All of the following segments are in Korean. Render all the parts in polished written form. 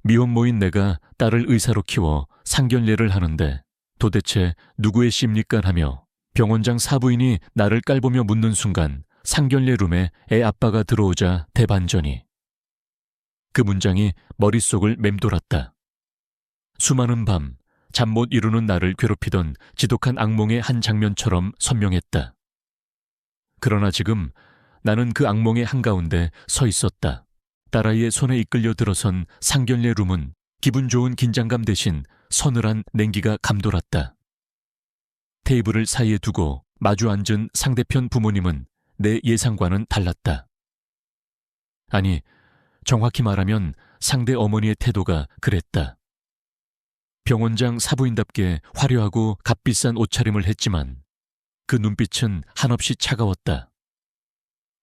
미혼모인 내가 딸을 의사로 키워 상견례를 하는데 도대체 누구의 씨입니까 하며 병원장 사부인이 나를 깔보며 묻는 순간 상견례 룸에 애 아빠가 들어오자 대반전이. 그 문장이 머릿속을 맴돌았다. 수많은 밤 잠 못 이루는 나를 괴롭히던 지독한 악몽의 한 장면처럼 선명했다. 그러나 지금 나는 그 악몽의 한가운데 서 있었다. 딸아이의 손에 이끌려 들어선 상견례 룸은 기분 좋은 긴장감 대신 서늘한 냉기가 감돌았다. 테이블을 사이에 두고 마주 앉은 상대편 부모님은 내 예상과는 달랐다. 아니, 정확히 말하면 상대 어머니의 태도가 그랬다. 병원장 사부인답게 화려하고 값비싼 옷차림을 했지만 그 눈빛은 한없이 차가웠다.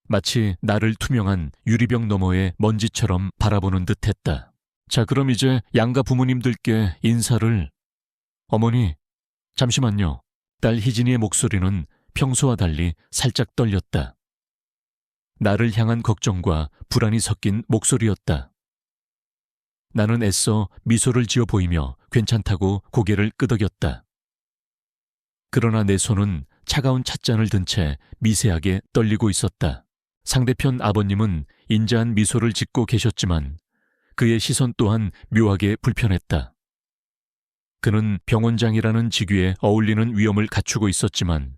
마치 나를 투명한 유리병 너머의 먼지처럼 바라보는 듯했다. 자, 그럼 이제 양가 부모님들께 인사를... 어머니, 잠시만요. 딸 희진이의 목소리는 평소와 달리 살짝 떨렸다. 나를 향한 걱정과 불안이 섞인 목소리였다. 나는 애써 미소를 지어 보이며 괜찮다고 고개를 끄덕였다. 그러나 내 손은 차가운 찻잔을 든 채 미세하게 떨리고 있었다. 상대편 아버님은 인자한 미소를 짓고 계셨지만 그의 시선 또한 묘하게 불편했다. 그는 병원장이라는 직위에 어울리는 위엄을 갖추고 있었지만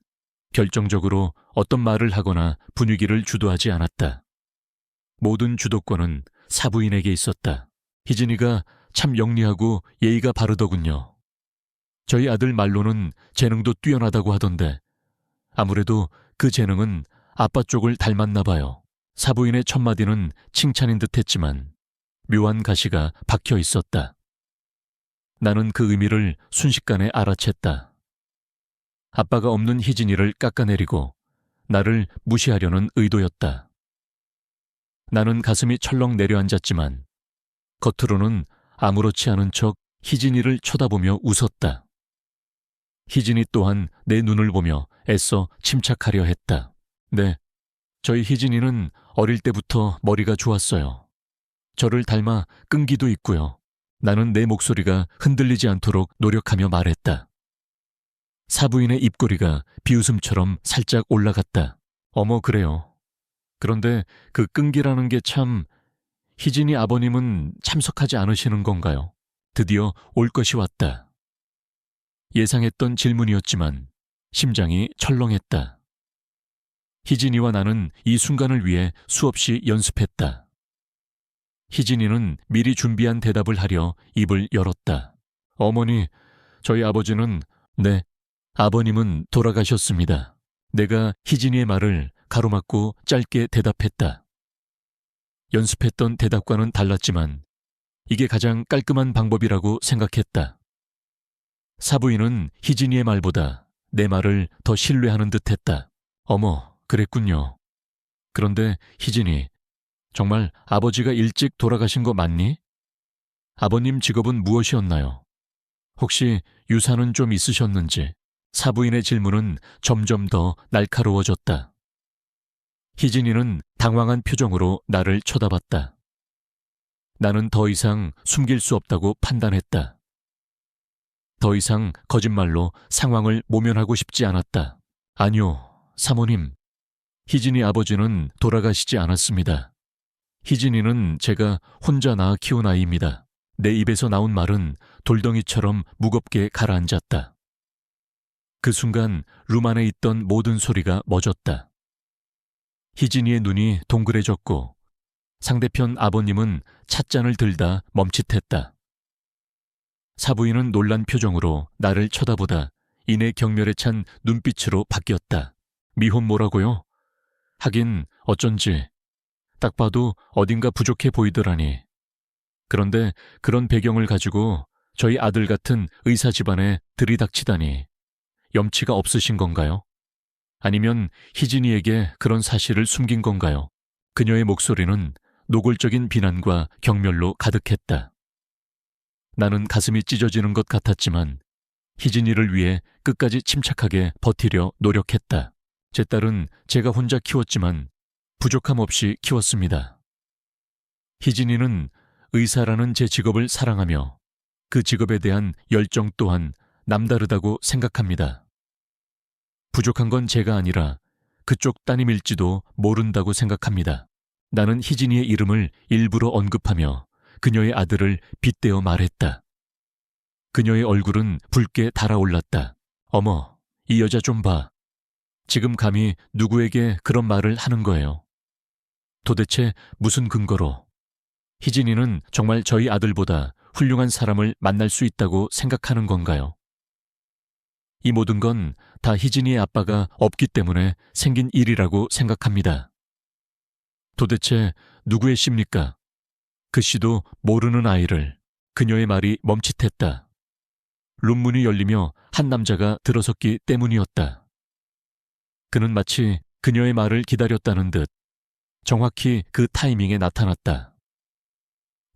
결정적으로 어떤 말을 하거나 분위기를 주도하지 않았다. 모든 주도권은 사부인에게 있었다. 희진이가 참 영리하고 예의가 바르더군요. 저희 아들 말로는 재능도 뛰어나다고 하던데 아무래도 그 재능은 아빠 쪽을 닮았나 봐요. 사부인의 첫마디는 칭찬인 듯했지만 묘한 가시가 박혀 있었다. 나는 그 의미를 순식간에 알아챘다. 아빠가 없는 희진이를 깎아내리고 나를 무시하려는 의도였다. 나는 가슴이 철렁 내려앉았지만 겉으로는 아무렇지 않은 척 희진이를 쳐다보며 웃었다. 희진이 또한 내 눈을 보며 애써 침착하려 했다. 네, 저희 희진이는 어릴 때부터 머리가 좋았어요. 저를 닮아 끈기도 있고요. 나는 내 목소리가 흔들리지 않도록 노력하며 말했다. 사부인의 입꼬리가 비웃음처럼 살짝 올라갔다. 어머, 그래요. 그런데 그 끈기라는 게 참... 희진이 아버님은 참석하지 않으시는 건가요? 드디어 올 것이 왔다. 예상했던 질문이었지만 심장이 철렁했다. 희진이와 나는 이 순간을 위해 수없이 연습했다. 희진이는 미리 준비한 대답을 하려 입을 열었다. 어머니, 저희 아버지는... 네, 아버님은 돌아가셨습니다. 내가 희진이의 말을 가로막고 짧게 대답했다. 연습했던 대답과는 달랐지만 이게 가장 깔끔한 방법이라고 생각했다. 사부인은 희진이의 말보다 내 말을 더 신뢰하는 듯했다. 어머, 그랬군요. 그런데 희진이, 정말 아버지가 일찍 돌아가신 거 맞니? 아버님 직업은 무엇이었나요? 혹시 유산은 좀 있으셨는지? 사부인의 질문은 점점 더 날카로워졌다. 희진이는 당황한 표정으로 나를 쳐다봤다. 나는 더 이상 숨길 수 없다고 판단했다. 더 이상 거짓말로 상황을 모면하고 싶지 않았다. 아니요, 사모님. 희진이 아버지는 돌아가시지 않았습니다. 희진이는 제가 혼자 낳아 키운 아이입니다. 내 입에서 나온 말은 돌덩이처럼 무겁게 가라앉았다. 그 순간 룸 안에 있던 모든 소리가 멎었다. 희진이의 눈이 동그래졌고 상대편 아버님은 찻잔을 들다 멈칫했다. 사부인은 놀란 표정으로 나를 쳐다보다 이내 경멸에 찬 눈빛으로 바뀌었다. 미혼모라고요? 하긴 어쩐지 딱 봐도 어딘가 부족해 보이더라니. 그런데 그런 배경을 가지고 저희 아들 같은 의사 집안에 들이닥치다니 염치가 없으신 건가요? 아니면 희진이에게 그런 사실을 숨긴 건가요? 그녀의 목소리는 노골적인 비난과 경멸로 가득했다. 나는 가슴이 찢어지는 것 같았지만 희진이를 위해 끝까지 침착하게 버티려 노력했다. 제 딸은 제가 혼자 키웠지만 부족함 없이 키웠습니다. 희진이는 의사라는 제 직업을 사랑하며 그 직업에 대한 열정 또한 남다르다고 생각합니다. 부족한 건 제가 아니라 그쪽 따님일지도 모른다고 생각합니다. 나는 희진이의 이름을 일부러 언급하며 그녀의 아들을 빗대어 말했다. 그녀의 얼굴은 붉게 달아올랐다. 어머, 이 여자 좀 봐. 지금 감히 누구에게 그런 말을 하는 거예요. 도대체 무슨 근거로? 희진이는 정말 저희 아들보다 훌륭한 사람을 만날 수 있다고 생각하는 건가요? 이 모든 건 다 희진이의 아빠가 없기 때문에 생긴 일이라고 생각합니다. 도대체 누구의 씨입니까? 그 씨도 모르는 아이를. 그녀의 말이 멈칫했다. 룸문이 열리며 한 남자가 들어섰기 때문이었다. 그는 마치 그녀의 말을 기다렸다는 듯 정확히 그 타이밍에 나타났다.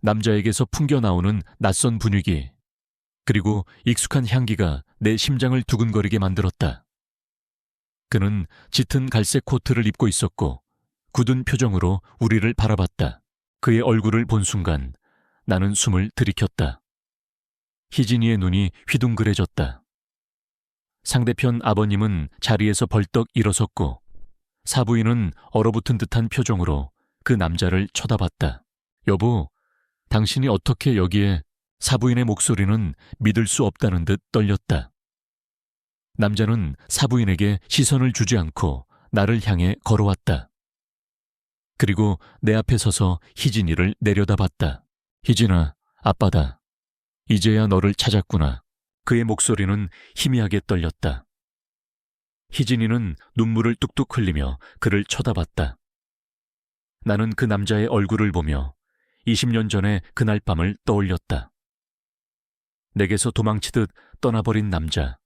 남자에게서 풍겨나오는 낯선 분위기, 그리고 익숙한 향기가 내 심장을 두근거리게 만들었다. 그는 짙은 갈색 코트를 입고 있었고 굳은 표정으로 우리를 바라봤다. 그의 얼굴을 본 순간 나는 숨을 들이켰다. 희진이의 눈이 휘둥그레졌다. 상대편 아버님은 자리에서 벌떡 일어섰고 사부인은 얼어붙은 듯한 표정으로 그 남자를 쳐다봤다. 여보, 당신이 어떻게 여기에? 사부인의 목소리는 믿을 수 없다는 듯 떨렸다. 남자는 사부인에게 시선을 주지 않고 나를 향해 걸어왔다. 그리고 내 앞에 서서 희진이를 내려다봤다. 희진아, 아빠다. 이제야 너를 찾았구나. 그의 목소리는 희미하게 떨렸다. 희진이는 눈물을 뚝뚝 흘리며 그를 쳐다봤다. 나는 그 남자의 얼굴을 보며 20년 전의 그날 밤을 떠올렸다. 내게서 도망치듯 떠나버린 남자,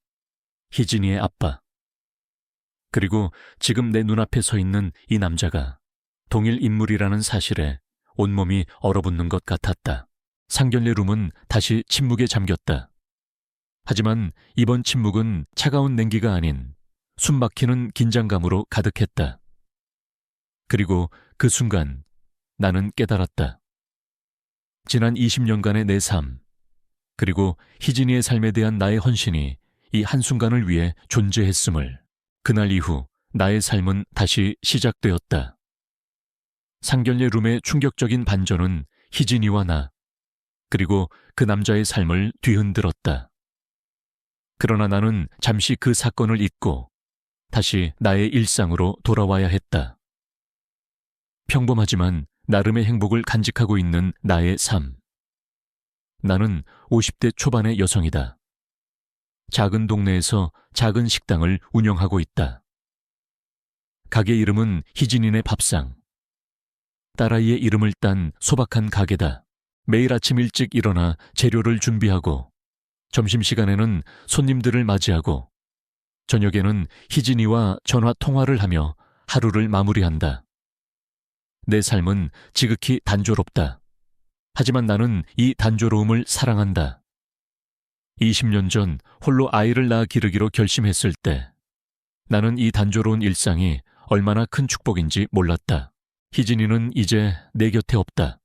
희진이의 아빠. 그리고 지금 내 눈앞에 서 있는 이 남자가 동일 인물이라는 사실에 온몸이 얼어붙는 것 같았다. 상견례 룸은 다시 침묵에 잠겼다. 하지만 이번 침묵은 차가운 냉기가 아닌 숨막히는 긴장감으로 가득했다. 그리고 그 순간 나는 깨달았다. 지난 20년간의 내 삶, 그리고 희진이의 삶에 대한 나의 헌신이 이 한순간을 위해 존재했음을. 그날 이후 나의 삶은 다시 시작되었다. 상견례 룸의 충격적인 반전은 희진이와 나, 그리고 그 남자의 삶을 뒤흔들었다. 그러나 나는 잠시 그 사건을 잊고 다시 나의 일상으로 돌아와야 했다. 평범하지만 나름의 행복을 간직하고 있는 나의 삶. 나는 50대 초반의 여성이다. 작은 동네에서 작은 식당을 운영하고 있다. 가게 이름은 희진이네 밥상. 딸아이의 이름을 딴 소박한 가게다. 매일 아침 일찍 일어나 재료를 준비하고 점심시간에는 손님들을 맞이하고 저녁에는 희진이와 전화 통화를 하며 하루를 마무리한다. 내 삶은 지극히 단조롭다. 하지만 나는 이 단조로움을 사랑한다. 20년 전 홀로 아이를 낳아 기르기로 결심했을 때 나는 이 단조로운 일상이 얼마나 큰 축복인지 몰랐다. 희진이는 이제 내 곁에 없다.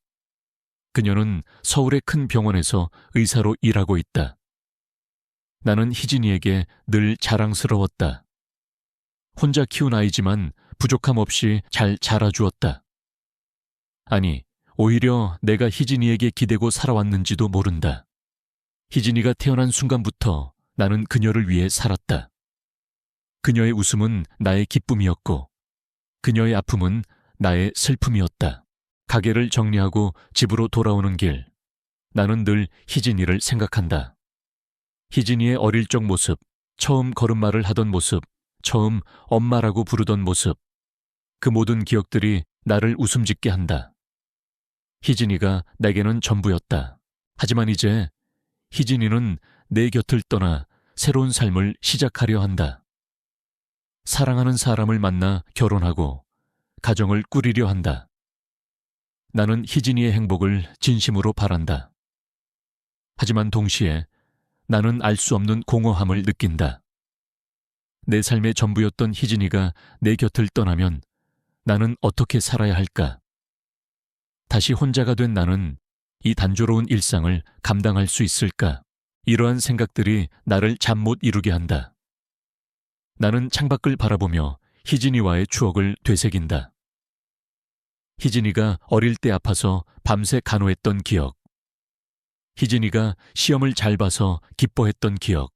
그녀는 서울의 큰 병원에서 의사로 일하고 있다. 나는 희진이에게 늘 자랑스러웠다. 혼자 키운 아이지만 부족함 없이 잘 자라주었다. 아니, 오히려 내가 희진이에게 기대고 살아왔는지도 모른다. 희진이가 태어난 순간부터 나는 그녀를 위해 살았다. 그녀의 웃음은 나의 기쁨이었고 그녀의 아픔은 나의 슬픔이었다. 가게를 정리하고 집으로 돌아오는 길, 나는 늘 희진이를 생각한다. 희진이의 어릴 적 모습, 처음 걸음마를 하던 모습, 처음 엄마라고 부르던 모습, 그 모든 기억들이 나를 웃음짓게 한다. 희진이가 내게는 전부였다. 하지만 이제 희진이는 내 곁을 떠나 새로운 삶을 시작하려 한다. 사랑하는 사람을 만나 결혼하고 가정을 꾸리려 한다. 나는 희진이의 행복을 진심으로 바란다. 하지만 동시에 나는 알 수 없는 공허함을 느낀다. 내 삶의 전부였던 희진이가 내 곁을 떠나면 나는 어떻게 살아야 할까? 다시 혼자가 된 나는 이 단조로운 일상을 감당할 수 있을까? 이러한 생각들이 나를 잠 못 이루게 한다. 나는 창밖을 바라보며 희진이와의 추억을 되새긴다. 희진이가 어릴 때 아파서 밤새 간호했던 기억. 희진이가 시험을 잘 봐서 기뻐했던 기억.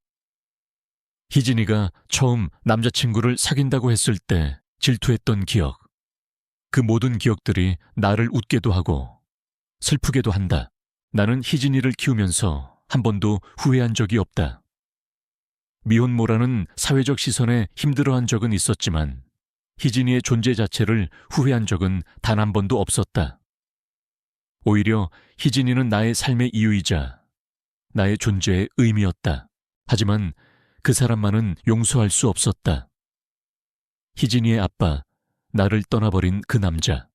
희진이가 처음 남자친구를 사귄다고 했을 때 질투했던 기억. 그 모든 기억들이 나를 웃게도 하고 슬프게도 한다. 나는 희진이를 키우면서 한 번도 후회한 적이 없다. 미혼모라는 사회적 시선에 힘들어한 적은 있었지만 희진이의 존재 자체를 후회한 적은 단 한 번도 없었다. 오히려 희진이는 나의 삶의 이유이자 나의 존재의 의미였다. 하지만 그 사람만은 용서할 수 없었다. 희진이의 아빠, 나를 떠나버린 그 남자.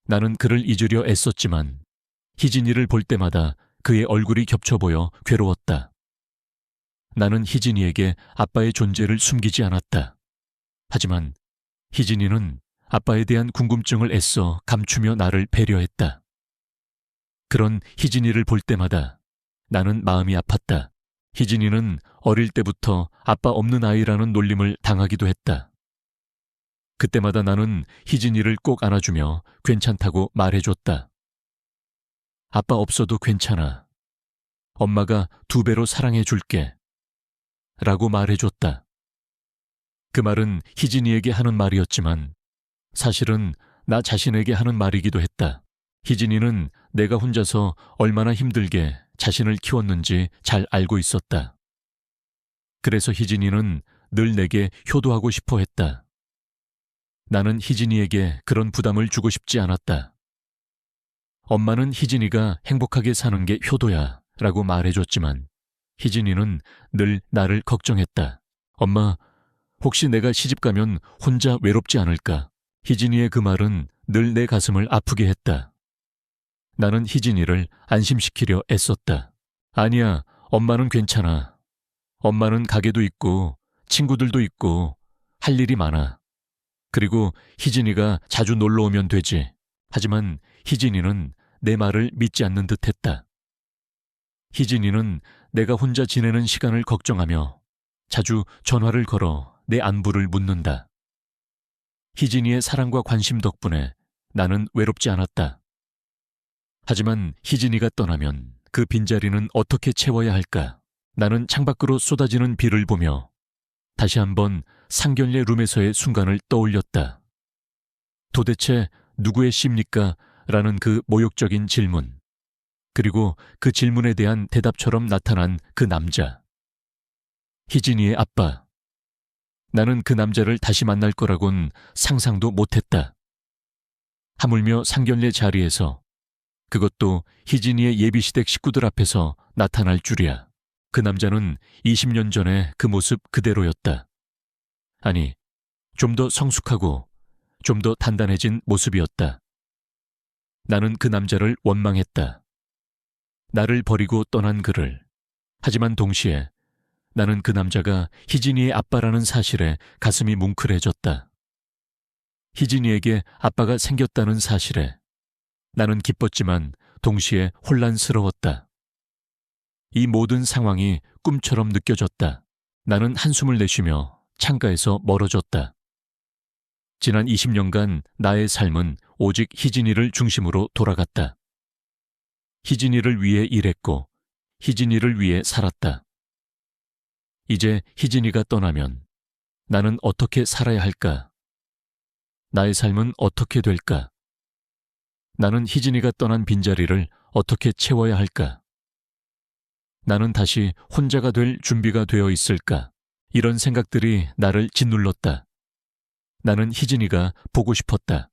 나는 그를 잊으려 애썼지만 희진이를 볼 때마다 그의 얼굴이 겹쳐 보여 괴로웠다. 나는 희진이에게 아빠의 존재를 숨기지 않았다. 하지만 희진이는 아빠에 대한 궁금증을 애써 감추며 나를 배려했다. 그런 희진이를 볼 때마다 나는 마음이 아팠다. 희진이는 어릴 때부터 아빠 없는 아이라는 놀림을 당하기도 했다. 그때마다 나는 희진이를 꼭 안아주며 괜찮다고 말해줬다. 아빠 없어도 괜찮아. 엄마가 2배로 사랑해줄게. 라고 말해줬다. 그 말은 희진이에게 하는 말이었지만 사실은 나 자신에게 하는 말이기도 했다. 희진이는 내가 혼자서 얼마나 힘들게 자신을 키웠는지 잘 알고 있었다. 그래서 희진이는 늘 내게 효도하고 싶어 했다. 나는 희진이에게 그런 부담을 주고 싶지 않았다. 엄마는 희진이가 행복하게 사는 게 효도야 라고 말해줬지만 희진이는 늘 나를 걱정했다. 엄마, 혹시 내가 시집가면 혼자 외롭지 않을까? 희진이의 그 말은 늘 내 가슴을 아프게 했다. 나는 희진이를 안심시키려 애썼다. 아니야, 엄마는 괜찮아. 엄마는 가게도 있고 친구들도 있고 할 일이 많아. 그리고 희진이가 자주 놀러 오면 되지. 하지만 희진이는 내 말을 믿지 않는 듯했다. 희진이는 내가 혼자 지내는 시간을 걱정하며 자주 전화를 걸어 내 안부를 묻는다. 희진이의 사랑과 관심 덕분에 나는 외롭지 않았다. 하지만 희진이가 떠나면 그 빈자리는 어떻게 채워야 할까? 나는 창밖으로 쏟아지는 비를 보며 다시 한번 상견례 룸에서의 순간을 떠올렸다. 도대체 누구의 시입니까? 라는 그 모욕적인 질문. 그리고 그 질문에 대한 대답처럼 나타난 그 남자. 희진이의 아빠. 나는 그 남자를 다시 만날 거라곤 상상도 못했다. 하물며 상견례 자리에서, 그것도 희진이의 예비시댁 식구들 앞에서 나타날 줄이야. 그 남자는 20년 전에 그 모습 그대로였다. 아니, 좀 더 성숙하고 좀 더 단단해진 모습이었다. 나는 그 남자를 원망했다. 나를 버리고 떠난 그를. 하지만 동시에 나는 그 남자가 희진이의 아빠라는 사실에 가슴이 뭉클해졌다. 희진이에게 아빠가 생겼다는 사실에 나는 기뻤지만 동시에 혼란스러웠다. 이 모든 상황이 꿈처럼 느껴졌다. 나는 한숨을 내쉬며 창가에서 멀어졌다. 지난 20년간 나의 삶은 오직 희진이를 중심으로 돌아갔다. 희진이를 위해 일했고 희진이를 위해 살았다. 이제 희진이가 떠나면 나는 어떻게 살아야 할까? 나의 삶은 어떻게 될까? 나는 희진이가 떠난 빈자리를 어떻게 채워야 할까? 나는 다시 혼자가 될 준비가 되어 있을까? 이런 생각들이 나를 짓눌렀다. 나는 희진이가 보고 싶었다.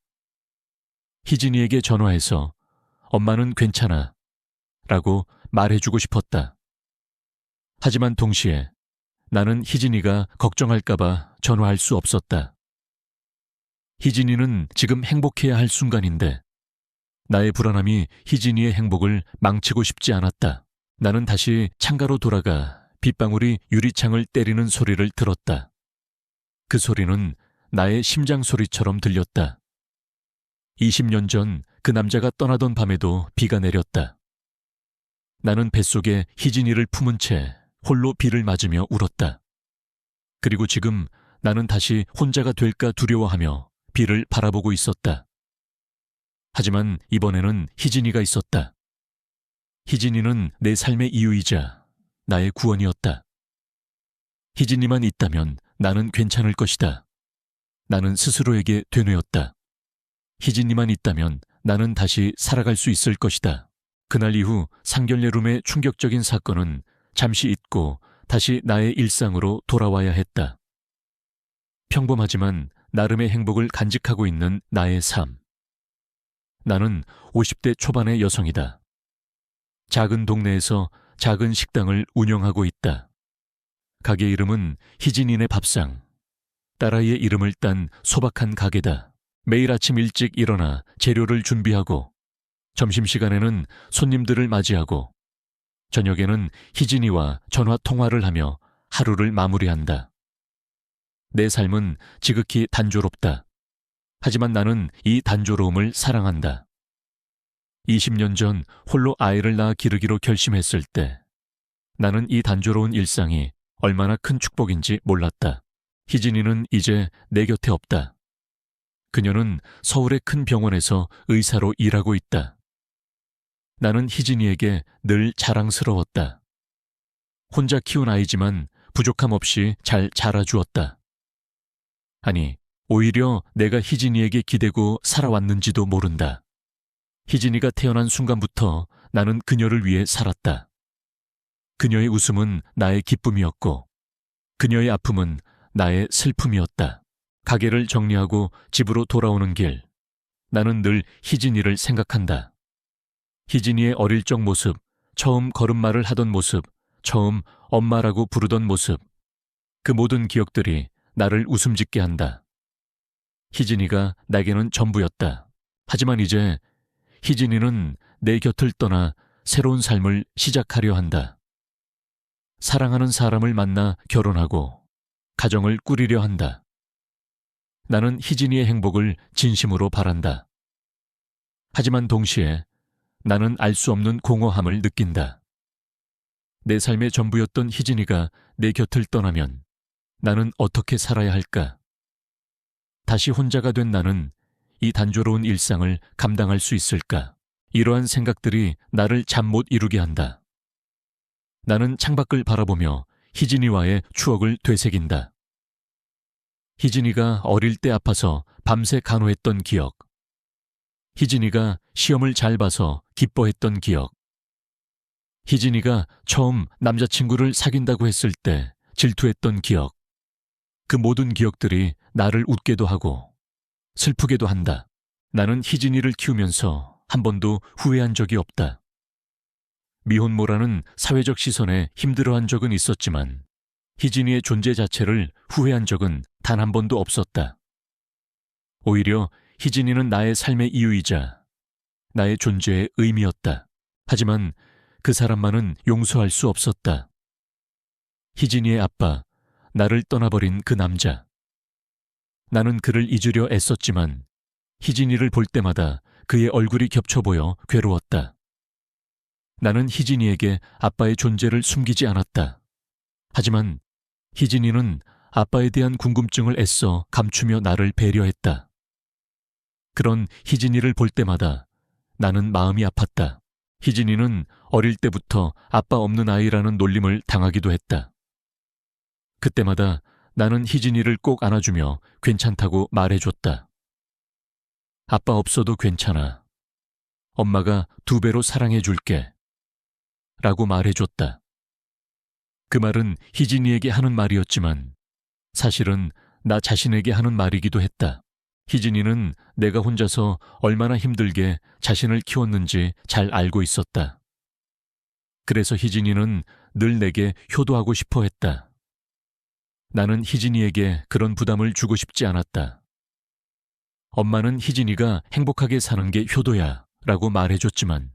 희진이에게 전화해서 엄마는 괜찮아 라고 말해주고 싶었다. 하지만 동시에 나는 희진이가 걱정할까봐 전화할 수 없었다. 희진이는 지금 행복해야 할 순간인데 나의 불안함이 희진이의 행복을 망치고 싶지 않았다. 나는 다시 창가로 돌아가 빗방울이 유리창을 때리는 소리를 들었다. 그 소리는 나의 심장 소리처럼 들렸다. 20년 전 그 남자가 떠나던 밤에도 비가 내렸다. 나는 뱃속에 희진이를 품은 채 홀로 비를 맞으며 울었다. 그리고 지금 나는 다시 혼자가 될까 두려워하며 비를 바라보고 있었다. 하지만 이번에는 희진이가 있었다. 희진이는 내 삶의 이유이자 나의 구원이었다. 희진이만 있다면 나는 괜찮을 것이다. 나는 스스로에게 되뇌었다. 희진이만 있다면 나는 다시 살아갈 수 있을 것이다. 그날 이후 상결례룸의 충격적인 사건은 잠시 잊고 다시 나의 일상으로 돌아와야 했다. 평범하지만 나름의 행복을 간직하고 있는 나의 삶. 나는 50대 초반의 여성이다. 작은 동네에서 작은 식당을 운영하고 있다. 가게 이름은 희진이네 밥상. 딸아이의 이름을 딴 소박한 가게다. 매일 아침 일찍 일어나 재료를 준비하고 점심시간에는 손님들을 맞이하고 저녁에는 희진이와 전화 통화를 하며 하루를 마무리한다. 내 삶은 지극히 단조롭다. 하지만 나는 이 단조로움을 사랑한다. 20년 전 홀로 아이를 낳아 기르기로 결심했을 때 나는 이 단조로운 일상이 얼마나 큰 축복인지 몰랐다. 희진이는 이제 내 곁에 없다. 그녀는 서울의 큰 병원에서 의사로 일하고 있다. 나는 희진이에게 늘 자랑스러웠다. 혼자 키운 아이지만 부족함 없이 잘 자라주었다. 아니, 오히려 내가 희진이에게 기대고 살아왔는지도 모른다. 희진이가 태어난 순간부터 나는 그녀를 위해 살았다. 그녀의 웃음은 나의 기쁨이었고 그녀의 아픔은 나의 슬픔이었다. 가게를 정리하고 집으로 돌아오는 길, 나는 늘 희진이를 생각한다. 희진이의 어릴 적 모습, 처음 걸음마를 하던 모습, 처음 엄마라고 부르던 모습, 그 모든 기억들이 나를 웃음 짓게 한다. 희진이가 내게는 전부였다. 하지만 이제 희진이는 내 곁을 떠나 새로운 삶을 시작하려 한다. 사랑하는 사람을 만나 결혼하고 가정을 꾸리려 한다. 나는 희진이의 행복을 진심으로 바란다. 하지만 동시에 나는 알 수 없는 공허함을 느낀다. 내 삶의 전부였던 희진이가 내 곁을 떠나면 나는 어떻게 살아야 할까? 다시 혼자가 된 나는 이 단조로운 일상을 감당할 수 있을까? 이러한 생각들이 나를 잠 못 이루게 한다. 나는 창밖을 바라보며 희진이와의 추억을 되새긴다. 희진이가 어릴 때 아파서 밤새 간호했던 기억. 희진이가 시험을 잘 봐서 기뻐했던 기억. 희진이가 처음 남자친구를 사귄다고 했을 때 질투했던 기억. 그 모든 기억들이 나를 웃게도 하고 슬프게도 한다. 나는 희진이를 키우면서 한 번도 후회한 적이 없다. 미혼모라는 사회적 시선에 힘들어한 적은 있었지만 희진이의 존재 자체를 후회한 적은 단 한 번도 없었다. 오히려 희진이는 나의 삶의 이유이자 나의 존재의 의미였다. 하지만 그 사람만은 용서할 수 없었다. 희진이의 아빠, 나를 떠나버린 그 남자. 나는 그를 잊으려 애썼지만 희진이를 볼 때마다 그의 얼굴이 겹쳐 보여 괴로웠다. 나는 희진이에게 아빠의 존재를 숨기지 않았다. 하지만 희진이는 아빠에 대한 궁금증을 애써 감추며 나를 배려했다. 그런 희진이를 볼 때마다 나는 마음이 아팠다. 희진이는 어릴 때부터 아빠 없는 아이라는 놀림을 당하기도 했다. 그때마다 나는 희진이를 꼭 안아주며 괜찮다고 말해줬다. 아빠 없어도 괜찮아. 엄마가 2배로 사랑해줄게. 라고 말해줬다. 그 말은 희진이에게 하는 말이었지만 사실은 나 자신에게 하는 말이기도 했다. 희진이는 내가 혼자서 얼마나 힘들게 자신을 키웠는지 잘 알고 있었다. 그래서 희진이는 늘 내게 효도하고 싶어 했다. 나는 희진이에게 그런 부담을 주고 싶지 않았다. 엄마는 희진이가 행복하게 사는 게 효도야 라고 말해줬지만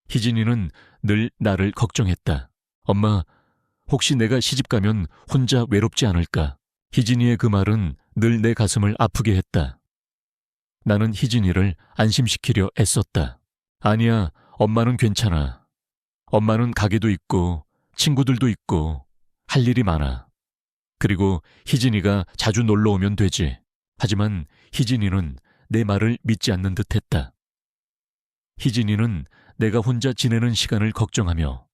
희진이는 늘 나를 걱정했다. 엄마, 혹시 내가 시집가면 혼자 외롭지 않을까? 희진이의 그 말은 늘 내 가슴을 아프게 했다. 나는 희진이를 안심시키려 애썼다. 아니야, 엄마는 괜찮아. 엄마는 가게도 있고 친구들도 있고 할 일이 많아. 그리고 희진이가 자주 놀러 오면 되지. 하지만 희진이는 내 말을 믿지 않는 듯했다. 희진이는 내가 혼자 지내는 시간을 걱정하며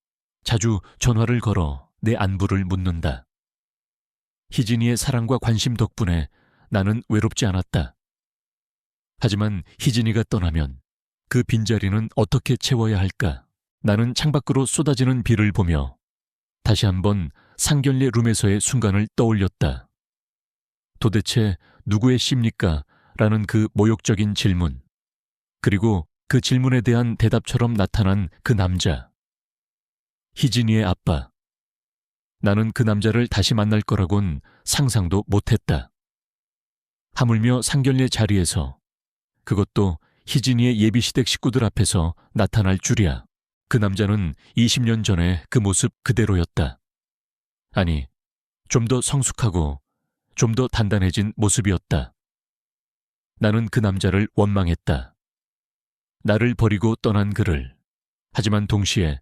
자주 전화를 걸어 내 안부를 묻는다. 희진이의 사랑과 관심 덕분에 나는 외롭지 않았다. 하지만 희진이가 떠나면 그 빈자리는 어떻게 채워야 할까? 나는 창밖으로 쏟아지는 비를 보며 다시 한번 상견례 룸에서의 순간을 떠올렸다. 도대체 누구의 씨입니까? 라는 그 모욕적인 질문. 그리고 그 질문에 대한 대답처럼 나타난 그 남자. 희진이의 아빠. 나는 그 남자를 다시 만날 거라곤 상상도 못했다. 하물며 상견례 자리에서, 그것도 희진이의 예비시댁 식구들 앞에서 나타날 줄이야. 그 남자는 20년 전에 그 모습 그대로였다. 아니, 좀 더 성숙하고 좀 더 단단해진 모습이었다. 나는 그 남자를 원망했다. 나를 버리고 떠난 그를. 하지만 동시에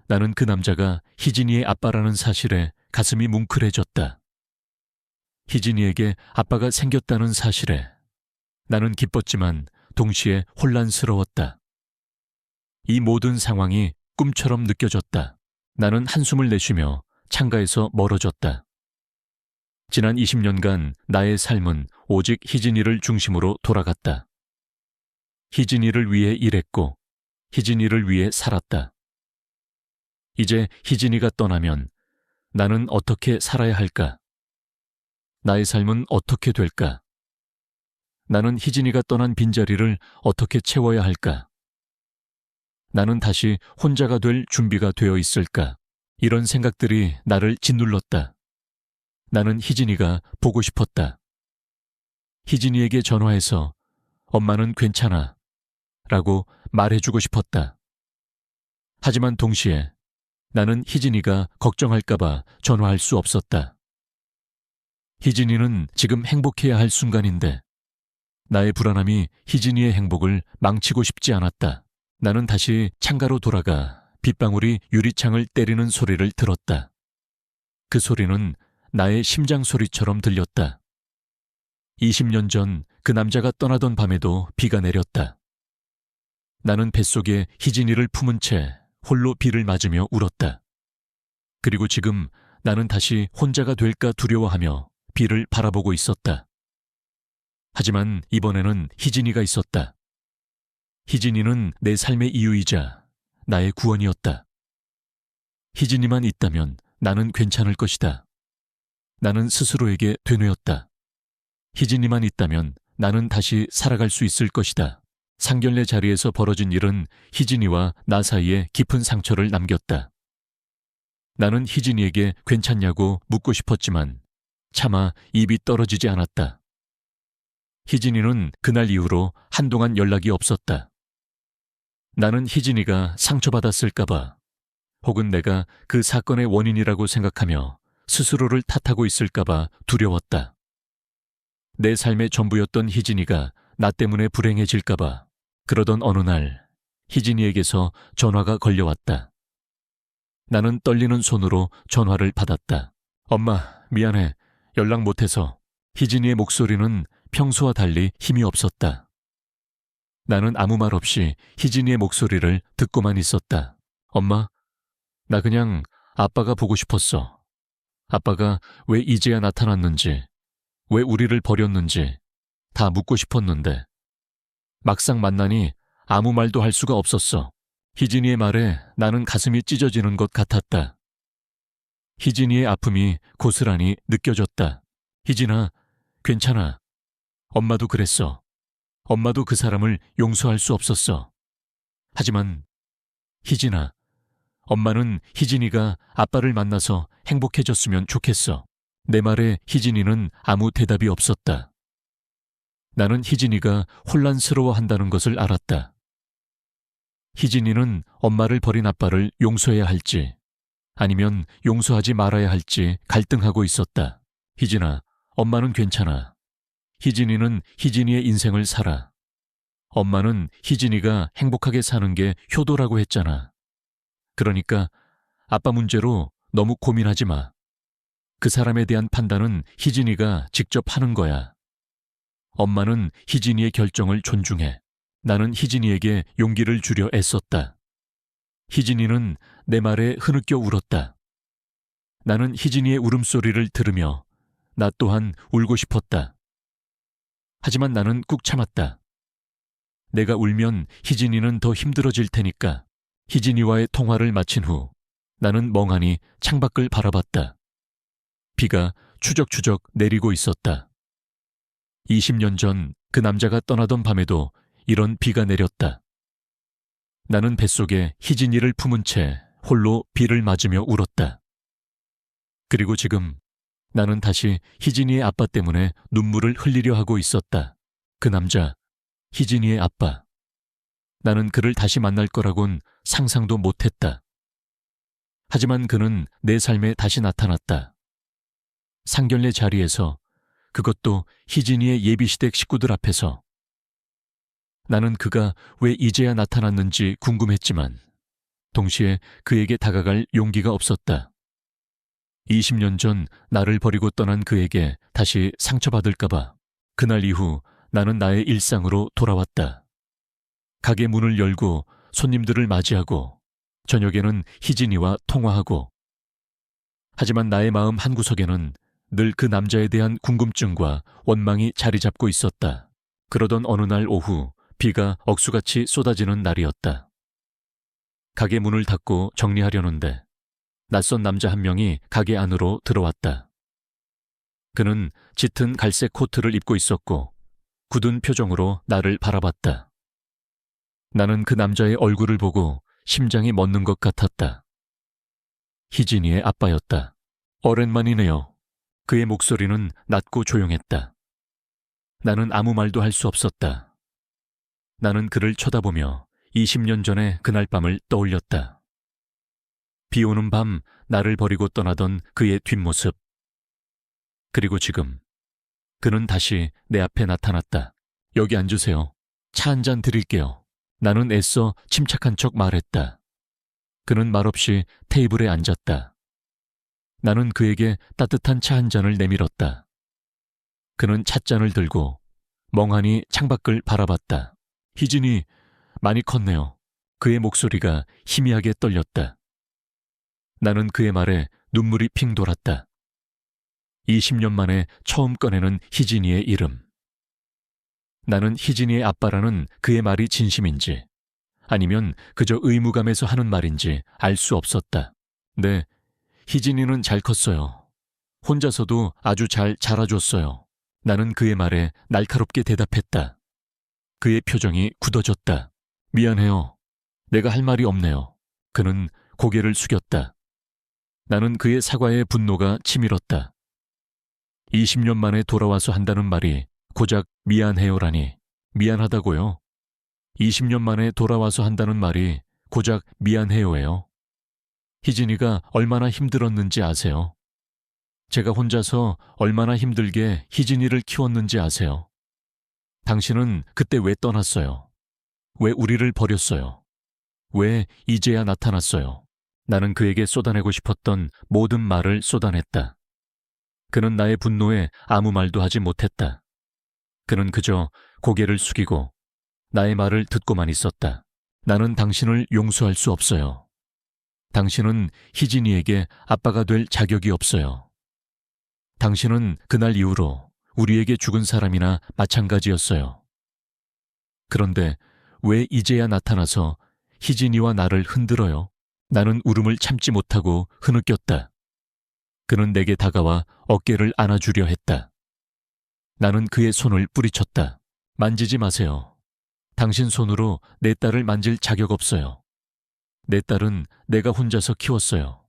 나는 그 남자가 희진이의 아빠라는 사실에 가슴이 뭉클해졌다. 희진이에게 아빠가 생겼다는 사실에 나는 기뻤지만 동시에 혼란스러웠다. 이 모든 상황이 꿈처럼 느껴졌다. 나는 한숨을 내쉬며 창가에서 멀어졌다. 지난 20년간 나의 삶은 오직 희진이를 중심으로 돌아갔다. 희진이를 위해 일했고 희진이를 위해 살았다. 이제 희진이가 떠나면 나는 어떻게 살아야 할까? 나의 삶은 어떻게 될까? 나는 희진이가 떠난 빈자리를 어떻게 채워야 할까? 나는 다시 혼자가 될 준비가 되어 있을까? 이런 생각들이 나를 짓눌렀다. 나는 희진이가 보고 싶었다. 희진이에게 전화해서 엄마는 괜찮아 라고 말해주고 싶었다. 하지만 동시에 나는 희진이가 걱정할까봐 전화할 수 없었다. 희진이는 지금 행복해야 할 순간인데 나의 불안함이 희진이의 행복을 망치고 싶지 않았다. 나는 다시 창가로 돌아가 빗방울이 유리창을 때리는 소리를 들었다. 그 소리는 나의 심장 소리처럼 들렸다. 20년 전 그 남자가 떠나던 밤에도 비가 내렸다. 나는 뱃속에 희진이를 품은 채 홀로 비를 맞으며 울었다. 그리고 지금 나는 다시 혼자가 될까 두려워하며 비를 바라보고 있었다. 하지만 이번에는 희진이가 있었다. 희진이는 내 삶의 이유이자 나의 구원이었다. 희진이만 있다면 나는 괜찮을 것이다. 나는 스스로에게 되뇌었다. 희진이만 있다면 나는 다시 살아갈 수 있을 것이다. 상견례 자리에서 벌어진 일은 희진이와 나 사이에 깊은 상처를 남겼다. 나는 희진이에게 괜찮냐고 묻고 싶었지만 차마 입이 떨어지지 않았다. 희진이는 그날 이후로 한동안 연락이 없었다. 나는 희진이가 상처받았을까봐 혹은 내가 그 사건의 원인이라고 생각하며 스스로를 탓하고 있을까봐 두려웠다. 내 삶의 전부였던 희진이가 나 때문에 불행해질까봐. 그러던 어느 날 희진이에게서 전화가 걸려왔다. 나는 떨리는 손으로 전화를 받았다. 엄마, 미안해. 연락 못해서. 희진이의 목소리는 평소와 달리 힘이 없었다. 나는 아무 말 없이 희진이의 목소리를 듣고만 있었다. 엄마, 나 그냥 아빠가 보고 싶었어. 아빠가 왜 이제야 나타났는지, 왜 우리를 버렸는지 다 묻고 싶었는데 막상 만나니 아무 말도 할 수가 없었어. 희진이의 말에 나는 가슴이 찢어지는 것 같았다. 희진이의 아픔이 고스란히 느껴졌다. 희진아, 괜찮아. 엄마도 그랬어. 엄마도 그 사람을 용서할 수 없었어. 하지만 희진아, 엄마는 희진이가 아빠를 만나서 행복해졌으면 좋겠어. 내 말에 희진이는 아무 대답이 없었다. 나는 희진이가 혼란스러워한다는 것을 알았다. 희진이는 엄마를 버린 아빠를 용서해야 할지 아니면 용서하지 말아야 할지 갈등하고 있었다. 희진아, 엄마는 괜찮아. 희진이는 희진이의 인생을 살아. 엄마는 희진이가 행복하게 사는 게 효도라고 했잖아. 그러니까 아빠 문제로 너무 고민하지 마. 그 사람에 대한 판단은 희진이가 직접 하는 거야. 엄마는 희진이의 결정을 존중해. 나는 희진이에게 용기를 주려 애썼다. 희진이는 내 말에 흐느껴 울었다. 나는 희진이의 울음소리를 들으며 나 또한 울고 싶었다. 하지만 나는 꾹 참았다. 내가 울면 희진이는 더 힘들어질 테니까. 희진이와의 통화를 마친 후 나는 멍하니 창밖을 바라봤다. 비가 추적추적 내리고 있었다. 20년 전 그 남자가 떠나던 밤에도 이런 비가 내렸다. 나는 뱃속에 희진이를 품은 채 홀로 비를 맞으며 울었다. 그리고 지금 나는 다시 희진이의 아빠 때문에 눈물을 흘리려 하고 있었다. 그 남자, 희진이의 아빠. 나는 그를 다시 만날 거라곤 상상도 못했다. 하지만 그는 내 삶에 다시 나타났다. 상견례 자리에서, 그것도 희진이의 예비시댁 식구들 앞에서. 나는 그가 왜 이제야 나타났는지 궁금했지만 동시에 그에게 다가갈 용기가 없었다. 20년 전 나를 버리고 떠난 그에게 다시 상처받을까봐. 그날 이후 나는 나의 일상으로 돌아왔다. 가게 문을 열고 손님들을 맞이하고 저녁에는 희진이와 통화하고. 하지만 나의 마음 한구석에는 늘 그 남자에 대한 궁금증과 원망이 자리 잡고 있었다. 그러던 어느 날 오후 비가 억수같이 쏟아지는 날이었다. 가게 문을 닫고 정리하려는데 낯선 남자 한 명이 가게 안으로 들어왔다. 그는 짙은 갈색 코트를 입고 있었고 굳은 표정으로 나를 바라봤다. 나는 그 남자의 얼굴을 보고 심장이 멎는 것 같았다. 희진이의 아빠였다. 오랜만이네요. 그의 목소리는 낮고 조용했다. 나는 아무 말도 할 수 없었다. 나는 그를 쳐다보며 20년 전의 그날 밤을 떠올렸다. 비 오는 밤 나를 버리고 떠나던 그의 뒷모습. 그리고 지금 그는 다시 내 앞에 나타났다. 여기 앉으세요. 차 한 잔 드릴게요. 나는 애써 침착한 척 말했다. 그는 말없이 테이블에 앉았다. 나는 그에게 따뜻한 차 한 잔을 내밀었다. 그는 찻잔을 들고 멍하니 창밖을 바라봤다. 희진이 많이 컸네요. 그의 목소리가 희미하게 떨렸다. 나는 그의 말에 눈물이 핑 돌았다. 20년 만에 처음 꺼내는 희진이의 이름. 나는 희진이의 아빠라는 그의 말이 진심인지 아니면 그저 의무감에서 하는 말인지 알 수 없었다. 네, 희진이는 잘 컸어요. 혼자서도 아주 잘 자라줬어요. 나는 그의 말에 날카롭게 대답했다. 그의 표정이 굳어졌다. 미안해요. 내가 할 말이 없네요. 그는 고개를 숙였다. 나는 그의 사과에 분노가 치밀었다. 20년 만에 돌아와서 한다는 말이 고작 미안해요라니. 미안하다고요? 20년 만에 돌아와서 한다는 말이 고작 미안해요예요. 희진이가 얼마나 힘들었는지 아세요? 제가 혼자서 얼마나 힘들게 희진이를 키웠는지 아세요? 당신은 그때 왜 떠났어요? 왜 우리를 버렸어요? 왜 이제야 나타났어요? 나는 그에게 쏟아내고 싶었던 모든 말을 쏟아냈다. 그는 나의 분노에 아무 말도 하지 못했다. 그는 그저 고개를 숙이고 나의 말을 듣고만 있었다. 나는 당신을 용서할 수 없어요. 당신은 희진이에게 아빠가 될 자격이 없어요. 당신은 그날 이후로 우리에게 죽은 사람이나 마찬가지였어요. 그런데 왜 이제야 나타나서 희진이와 나를 흔들어요? 나는 울음을 참지 못하고 흐느꼈다. 그는 내게 다가와 어깨를 안아주려 했다. 나는 그의 손을 뿌리쳤다. 만지지 마세요. 당신 손으로 내 딸을 만질 자격 없어요. 내 딸은 내가 혼자서 키웠어요.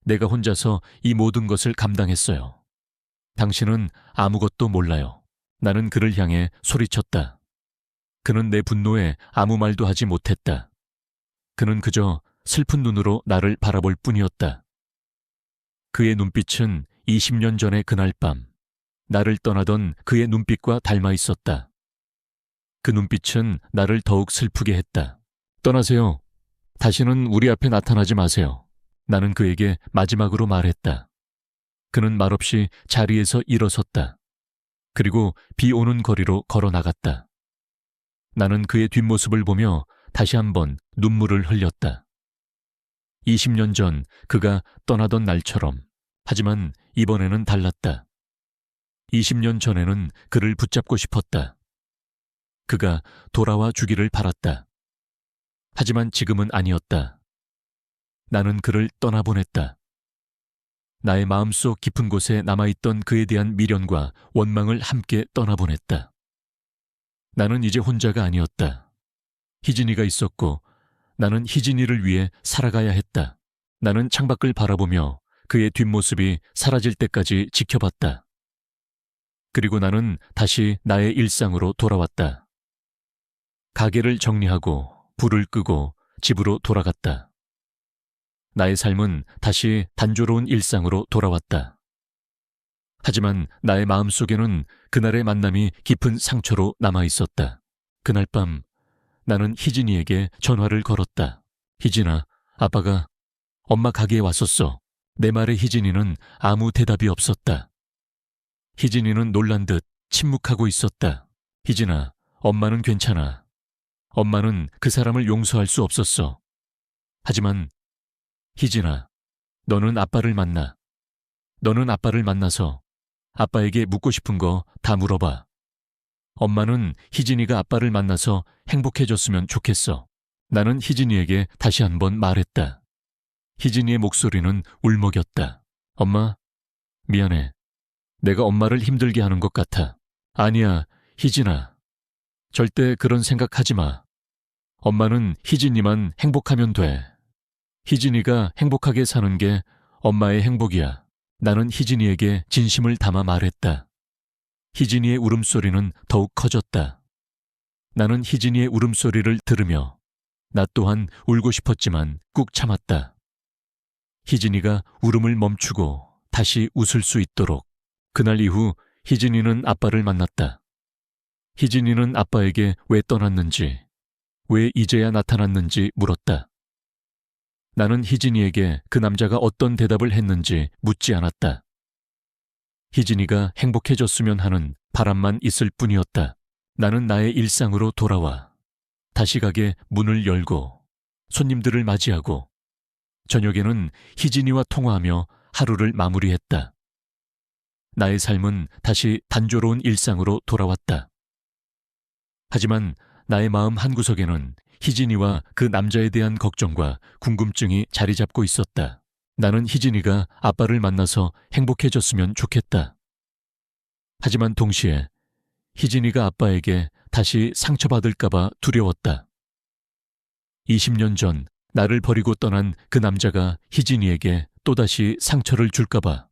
내가 혼자서 이 모든 것을 감당했어요. 당신은 아무것도 몰라요. 나는 그를 향해 소리쳤다. 그는 내 분노에 아무 말도 하지 못했다. 그는 그저 슬픈 눈으로 나를 바라볼 뿐이었다. 그의 눈빛은 20년 전의 그날 밤, 나를 떠나던 그의 눈빛과 닮아 있었다. 그 눈빛은 나를 더욱 슬프게 했다. 떠나세요. 다시는 우리 앞에 나타나지 마세요. 나는 그에게 마지막으로 말했다. 그는 말없이 자리에서 일어섰다. 그리고 비 오는 거리로 걸어 나갔다. 나는 그의 뒷모습을 보며 다시 한번 눈물을 흘렸다. 20년 전 그가 떠나던 날처럼. 하지만 이번에는 달랐다. 20년 전에는 그를 붙잡고 싶었다. 그가 돌아와 주기를 바랐다. 하지만 지금은 아니었다. 나는 그를 떠나보냈다. 나의 마음속 깊은 곳에 남아있던 그에 대한 미련과 원망을 함께 떠나보냈다. 나는 이제 혼자가 아니었다. 희진이가 있었고 나는 희진이를 위해 살아가야 했다. 나는 창밖을 바라보며 그의 뒷모습이 사라질 때까지 지켜봤다. 그리고 나는 다시 나의 일상으로 돌아왔다. 가게를 정리하고 불을 끄고 집으로 돌아갔다. 나의 삶은 다시 단조로운 일상으로 돌아왔다. 하지만 나의 마음속에는 그날의 만남이 깊은 상처로 남아있었다. 그날 밤 나는 희진이에게 전화를 걸었다. 희진아, 아빠가 엄마 가게에 왔었어. 내 말에 희진이는 아무 대답이 없었다. 희진이는 놀란 듯 침묵하고 있었다. 희진아, 엄마는 괜찮아. 엄마는 그 사람을 용서할 수 없었어. 하지만 희진아, 너는 아빠를 만나. 너는 아빠를 만나서 아빠에게 묻고 싶은 거 다 물어봐. 엄마는 희진이가 아빠를 만나서 행복해졌으면 좋겠어. 나는 희진이에게 다시 한번 말했다. 희진이의 목소리는 울먹였다. 엄마, 미안해. 내가 엄마를 힘들게 하는 것 같아. 아니야, 희진아. 절대 그런 생각하지 마. 엄마는 희진이만 행복하면 돼. 희진이가 행복하게 사는 게 엄마의 행복이야. 나는 희진이에게 진심을 담아 말했다. 희진이의 울음소리는 더욱 커졌다. 나는 희진이의 울음소리를 들으며 나 또한 울고 싶었지만 꾹 참았다. 희진이가 울음을 멈추고 다시 웃을 수 있도록. 그날 이후 희진이는 아빠를 만났다. 희진이는 아빠에게 왜 떠났는지, 왜 이제야 나타났는지 물었다. 나는 희진이에게 그 남자가 어떤 대답을 했는지 묻지 않았다. 희진이가 행복해졌으면 하는 바람만 있을 뿐이었다. 나는 나의 일상으로 돌아와 다시 가게 문을 열고 손님들을 맞이하고 저녁에는 희진이와 통화하며 하루를 마무리했다. 나의 삶은 다시 단조로운 일상으로 돌아왔다. 하지만 나의 마음 한구석에는 희진이와 그 남자에 대한 걱정과 궁금증이 자리 잡고 있었다. 나는 희진이가 아빠를 만나서 행복해졌으면 좋겠다. 하지만 동시에 희진이가 아빠에게 다시 상처받을까봐 두려웠다. 20년 전 나를 버리고 떠난 그 남자가 희진이에게 또다시 상처를 줄까봐.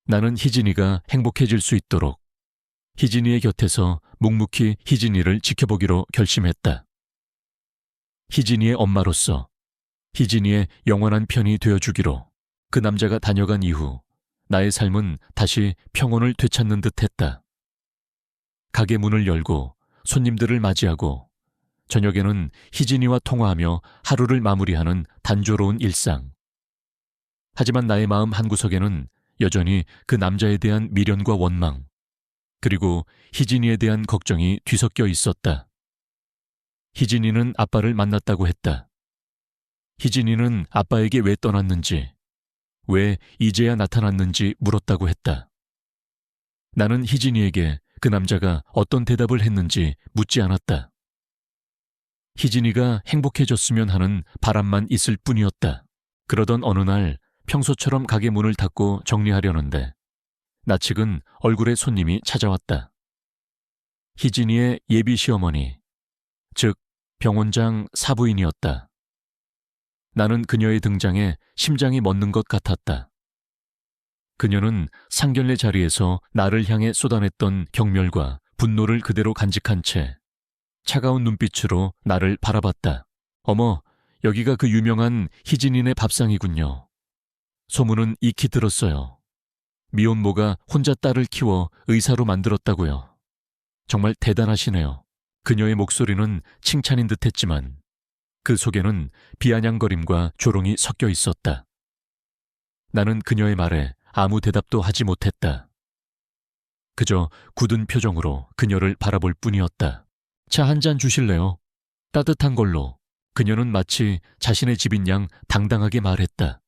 나는 희진이가 행복해질 수 있도록 희진이의 곁에서 묵묵히 희진이를 지켜보기로 결심했다. 희진이의 엄마로서 희진이의 영원한 편이 되어주기로. 그 남자가 다녀간 이후 나의 삶은 다시 평온을 되찾는 듯했다. 가게 문을 열고 손님들을 맞이하고 저녁에는 희진이와 통화하며 하루를 마무리하는 단조로운 일상. 하지만 나의 마음 한구석에는 여전히 그 남자에 대한 미련과 원망, 그리고 희진이에 대한 걱정이 뒤섞여 있었다. 희진이는 아빠를 만났다고 했다. 희진이는 아빠에게 왜 떠났는지, 왜 이제야 나타났는지 물었다고 했다. 나는 희진이에게 그 남자가 어떤 대답을 했는지 묻지 않았다. 희진이가 행복해졌으면 하는 바람만 있을 뿐이었다. 그러던 어느 날 평소처럼 가게 문을 닫고 정리하려는데 낯익은 얼굴의 손님이 찾아왔다. 희진이의 예비 시어머니, 즉 병원장 사부인이었다. 나는 그녀의 등장에 심장이 멎는 것 같았다. 그녀는 상견례 자리에서 나를 향해 쏟아냈던 경멸과 분노를 그대로 간직한 채 차가운 눈빛으로 나를 바라봤다. 어머, 여기가 그 유명한 희진이네 밥상이군요. 소문은 익히 들었어요. 미혼모가 혼자 딸을 키워 의사로 만들었다고요. 정말 대단하시네요. 그녀의 목소리는 칭찬인 듯했지만 그 속에는 비아냥거림과 조롱이 섞여 있었다. 나는 그녀의 말에 아무 대답도 하지 못했다. 그저 굳은 표정으로 그녀를 바라볼 뿐이었다. 차 한 잔 주실래요? 따뜻한 걸로. 그녀는 마치 자신의 집인 양 당당하게 말했다.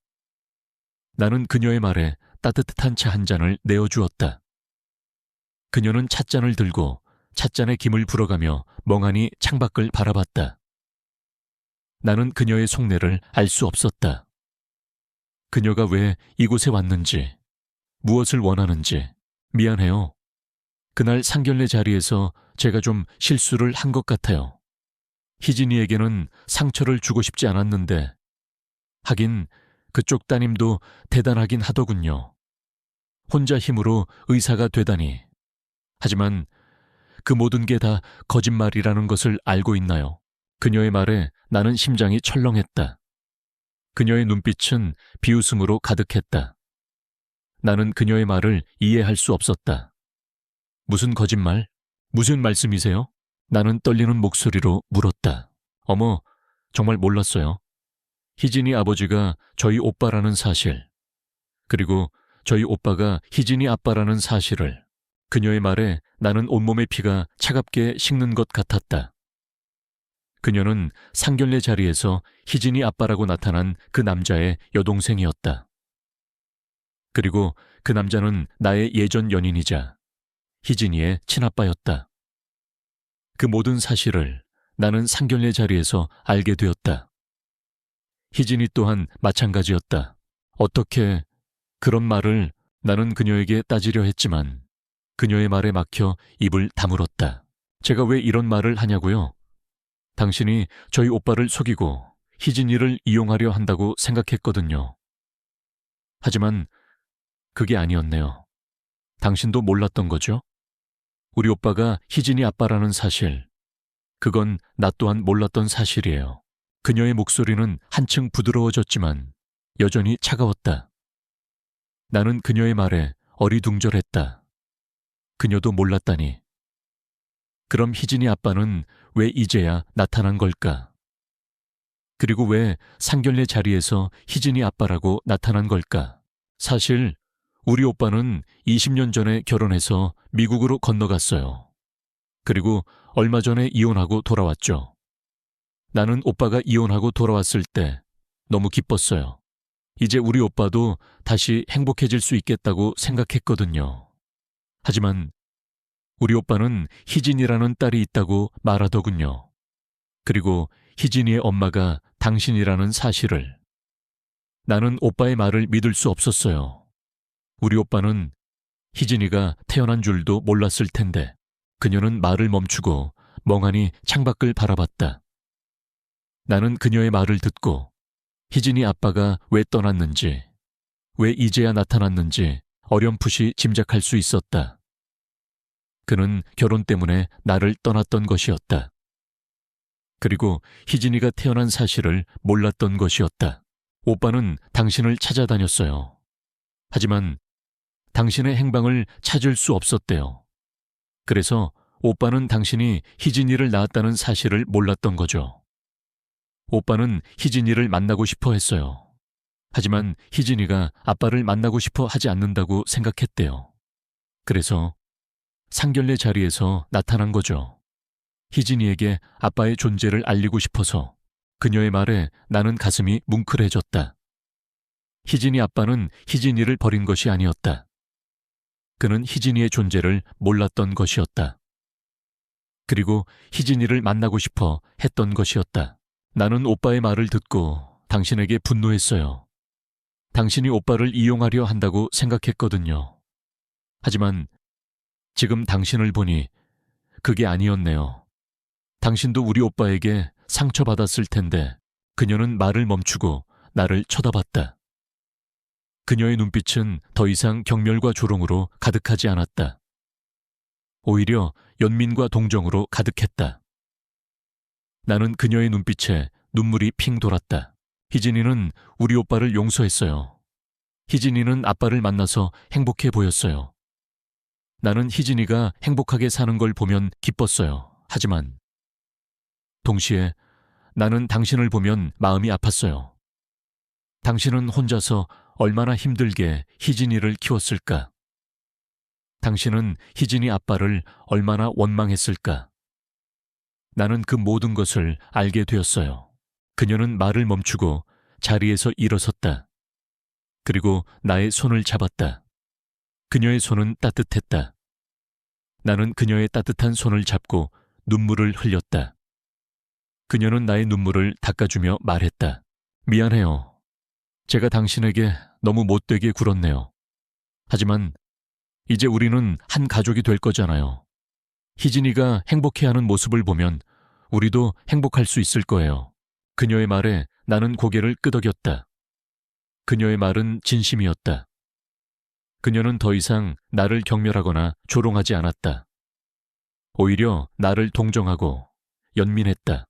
나는 그녀의 말에 따뜻한 차 한 잔을 내어주었다. 그녀는 찻잔을 들고 찻잔에 김을 불어가며 멍하니 창밖을 바라봤다. 나는 그녀의 속내를 알 수 없었다. 그녀가 왜 이곳에 왔는지, 무엇을 원하는지. 미안해요. 그날 상견례 자리에서 제가 좀 실수를 한 것 같아요. 희진이에게는 상처를 주고 싶지 않았는데, 하긴 그쪽 따님도 대단하긴 하더군요. 혼자 힘으로 의사가 되다니. 하지만 그 모든 게 다 거짓말이라는 것을 알고 있나요? 그녀의 말에 나는 심장이 철렁했다. 그녀의 눈빛은 비웃음으로 가득했다. 나는 그녀의 말을 이해할 수 없었다. 무슨 거짓말? 무슨 말씀이세요? 나는 떨리는 목소리로 물었다. 어머, 정말 몰랐어요. 희진이 아버지가 저희 오빠라는 사실, 그리고 저희 오빠가 희진이 아빠라는 사실을. 그녀의 말에 나는 온몸의 피가 차갑게 식는 것 같았다. 그녀는 상견례 자리에서 희진이 아빠라고 나타난 그 남자의 여동생이었다. 그리고 그 남자는 나의 예전 연인이자 희진이의 친아빠였다. 그 모든 사실을 나는 상견례 자리에서 알게 되었다. 희진이 또한 마찬가지였다. 어떻게 그런 말을. 나는 그녀에게 따지려 했지만 그녀의 말에 막혀 입을 다물었다. 제가 왜 이런 말을 하냐고요? 당신이 저희 오빠를 속이고 희진이를 이용하려 한다고 생각했거든요. 하지만 그게 아니었네요. 당신도 몰랐던 거죠? 우리 오빠가 희진이 아빠라는 사실, 그건 나 또한 몰랐던 사실이에요. 그녀의 목소리는 한층 부드러워졌지만 여전히 차가웠다. 나는 그녀의 말에 어리둥절했다. 그녀도 몰랐다니. 그럼 희진이 아빠는 왜 이제야 나타난 걸까? 그리고 왜 상견례 자리에서 희진이 아빠라고 나타난 걸까? 사실 우리 오빠는 20년 전에 결혼해서 미국으로 건너갔어요. 그리고 얼마 전에 이혼하고 돌아왔죠. 나는 오빠가 이혼하고 돌아왔을 때 너무 기뻤어요. 이제 우리 오빠도 다시 행복해질 수 있겠다고 생각했거든요. 하지만 우리 오빠는 희진이라는 딸이 있다고 말하더군요. 그리고 희진이의 엄마가 당신이라는 사실을. 나는 오빠의 말을 믿을 수 없었어요. 우리 오빠는 희진이가 태어난 줄도 몰랐을 텐데. 그녀는 말을 멈추고 멍하니 창밖을 바라봤다. 나는 그녀의 말을 듣고 희진이 아빠가 왜 떠났는지, 왜 이제야 나타났는지 어렴풋이 짐작할 수 있었다. 그는 결혼 때문에 나를 떠났던 것이었다. 그리고 희진이가 태어난 사실을 몰랐던 것이었다. 오빠는 당신을 찾아다녔어요. 하지만 당신의 행방을 찾을 수 없었대요. 그래서 오빠는 당신이 희진이를 낳았다는 사실을 몰랐던 거죠. 오빠는 희진이를 만나고 싶어 했어요. 하지만 희진이가 아빠를 만나고 싶어 하지 않는다고 생각했대요. 그래서 상견례 자리에서 나타난 거죠. 희진이에게 아빠의 존재를 알리고 싶어서. 그녀의 말에 나는 가슴이 뭉클해졌다. 희진이 아빠는 희진이를 버린 것이 아니었다. 그는 희진이의 존재를 몰랐던 것이었다. 그리고 희진이를 만나고 싶어 했던 것이었다. 나는 오빠의 말을 듣고 당신에게 분노했어요. 당신이 오빠를 이용하려 한다고 생각했거든요. 하지만 지금 당신을 보니 그게 아니었네요. 당신도 우리 오빠에게 상처받았을 텐데. 그녀는 말을 멈추고 나를 쳐다봤다. 그녀의 눈빛은 더 이상 경멸과 조롱으로 가득하지 않았다. 오히려 연민과 동정으로 가득했다. 나는 그녀의 눈빛에 눈물이 핑 돌았다. 희진이는 우리 오빠를 용서했어요. 희진이는 아빠를 만나서 행복해 보였어요. 나는 희진이가 행복하게 사는 걸 보면 기뻤어요. 하지만 동시에 나는 당신을 보면 마음이 아팠어요. 당신은 혼자서 얼마나 힘들게 희진이를 키웠을까? 당신은 희진이 아빠를 얼마나 원망했을까? 나는 그 모든 것을 알게 되었어요. 그녀는 말을 멈추고 자리에서 일어섰다. 그리고 나의 손을 잡았다. 그녀의 손은 따뜻했다. 나는 그녀의 따뜻한 손을 잡고 눈물을 흘렸다. 그녀는 나의 눈물을 닦아주며 말했다. 미안해요. 제가 당신에게 너무 못되게 굴었네요. 하지만 이제 우리는 한 가족이 될 거잖아요. 희진이가 행복해하는 모습을 보면 우리도 행복할 수 있을 거예요. 그녀의 말에 나는 고개를 끄덕였다. 그녀의 말은 진심이었다. 그녀는 더 이상 나를 경멸하거나 조롱하지 않았다. 오히려 나를 동정하고 연민했다.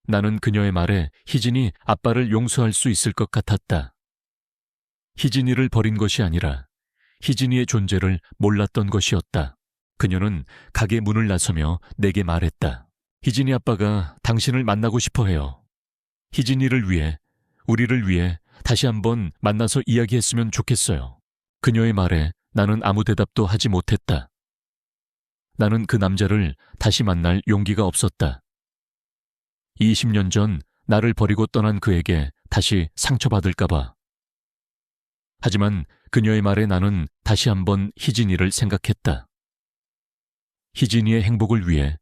나는 그녀의 말에 희진이 아빠를 용서할 수 있을 것 같았다. 희진이를 버린 것이 아니라 희진이의 존재를 몰랐던 것이었다. 그녀는 가게 문을 나서며 내게 말했다. 희진이 아빠가 당신을 만나고 싶어 해요. 희진이를 위해, 우리를 위해 다시 한번 만나서 이야기했으면 좋겠어요. 그녀의 말에 나는 아무 대답도 하지 못했다. 나는 그 남자를 다시 만날 용기가 없었다. 20년 전 나를 버리고 떠난 그에게 다시 상처받을까봐. 하지만 그녀의 말에 나는 다시 한번 희진이를 생각했다. 희진이의 행복을 위해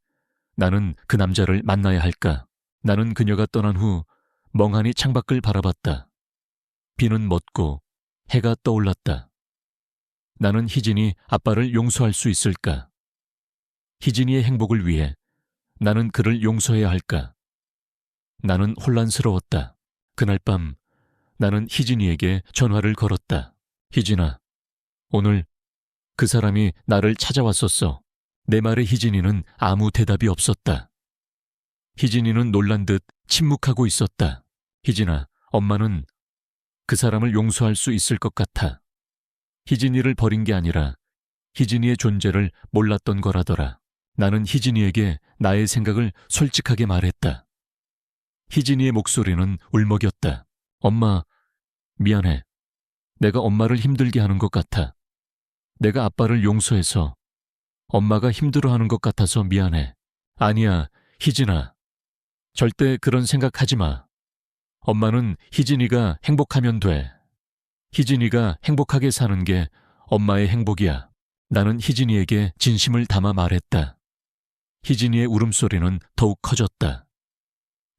나는 그 남자를 만나야 할까? 나는 그녀가 떠난 후 멍하니 창밖을 바라봤다. 비는 멎고 해가 떠올랐다. 나는 희진이 아빠를 용서할 수 있을까? 희진이의 행복을 위해 나는 그를 용서해야 할까? 나는 혼란스러웠다. 그날 밤 나는 희진이에게 전화를 걸었다. 희진아, 오늘 그 사람이 나를 찾아왔었어. 내 말에 희진이는 아무 대답이 없었다. 희진이는 놀란 듯 침묵하고 있었다. 희진아, 엄마는 그 사람을 용서할 수 있을 것 같아. 희진이를 버린 게 아니라 희진이의 존재를 몰랐던 거라더라. 나는 희진이에게 나의 생각을 솔직하게 말했다. 희진이의 목소리는 울먹였다. 엄마, 미안해. 내가 엄마를 힘들게 하는 것 같아. 내가 아빠를 용서해서 엄마가 힘들어하는 것 같아서 미안해. 아니야, 희진아. 절대 그런 생각하지 마. 엄마는 희진이가 행복하면 돼. 희진이가 행복하게 사는 게 엄마의 행복이야. 나는 희진이에게 진심을 담아 말했다. 희진이의 울음소리는 더욱 커졌다.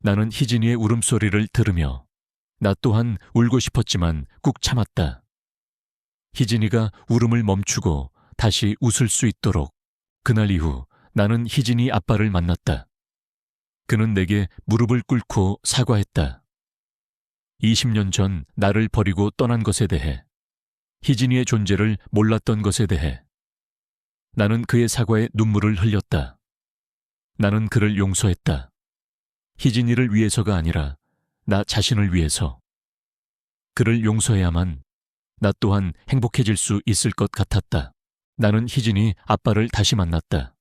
나는 희진이의 울음소리를 들으며 나 또한 울고 싶었지만 꾹 참았다. 희진이가 울음을 멈추고 다시 웃을 수 있도록. 그날 이후 나는 희진이 아빠를 만났다. 그는 내게 무릎을 꿇고 사과했다. 20년 전 나를 버리고 떠난 것에 대해, 희진이의 존재를 몰랐던 것에 대해 나는 그의 사과에 눈물을 흘렸다. 나는 그를 용서했다. 희진이를 위해서가 아니라 나 자신을 위해서. 그를 용서해야만 나 또한 행복해질 수 있을 것 같았다. 나는 희진이 아빠를 다시 만났다.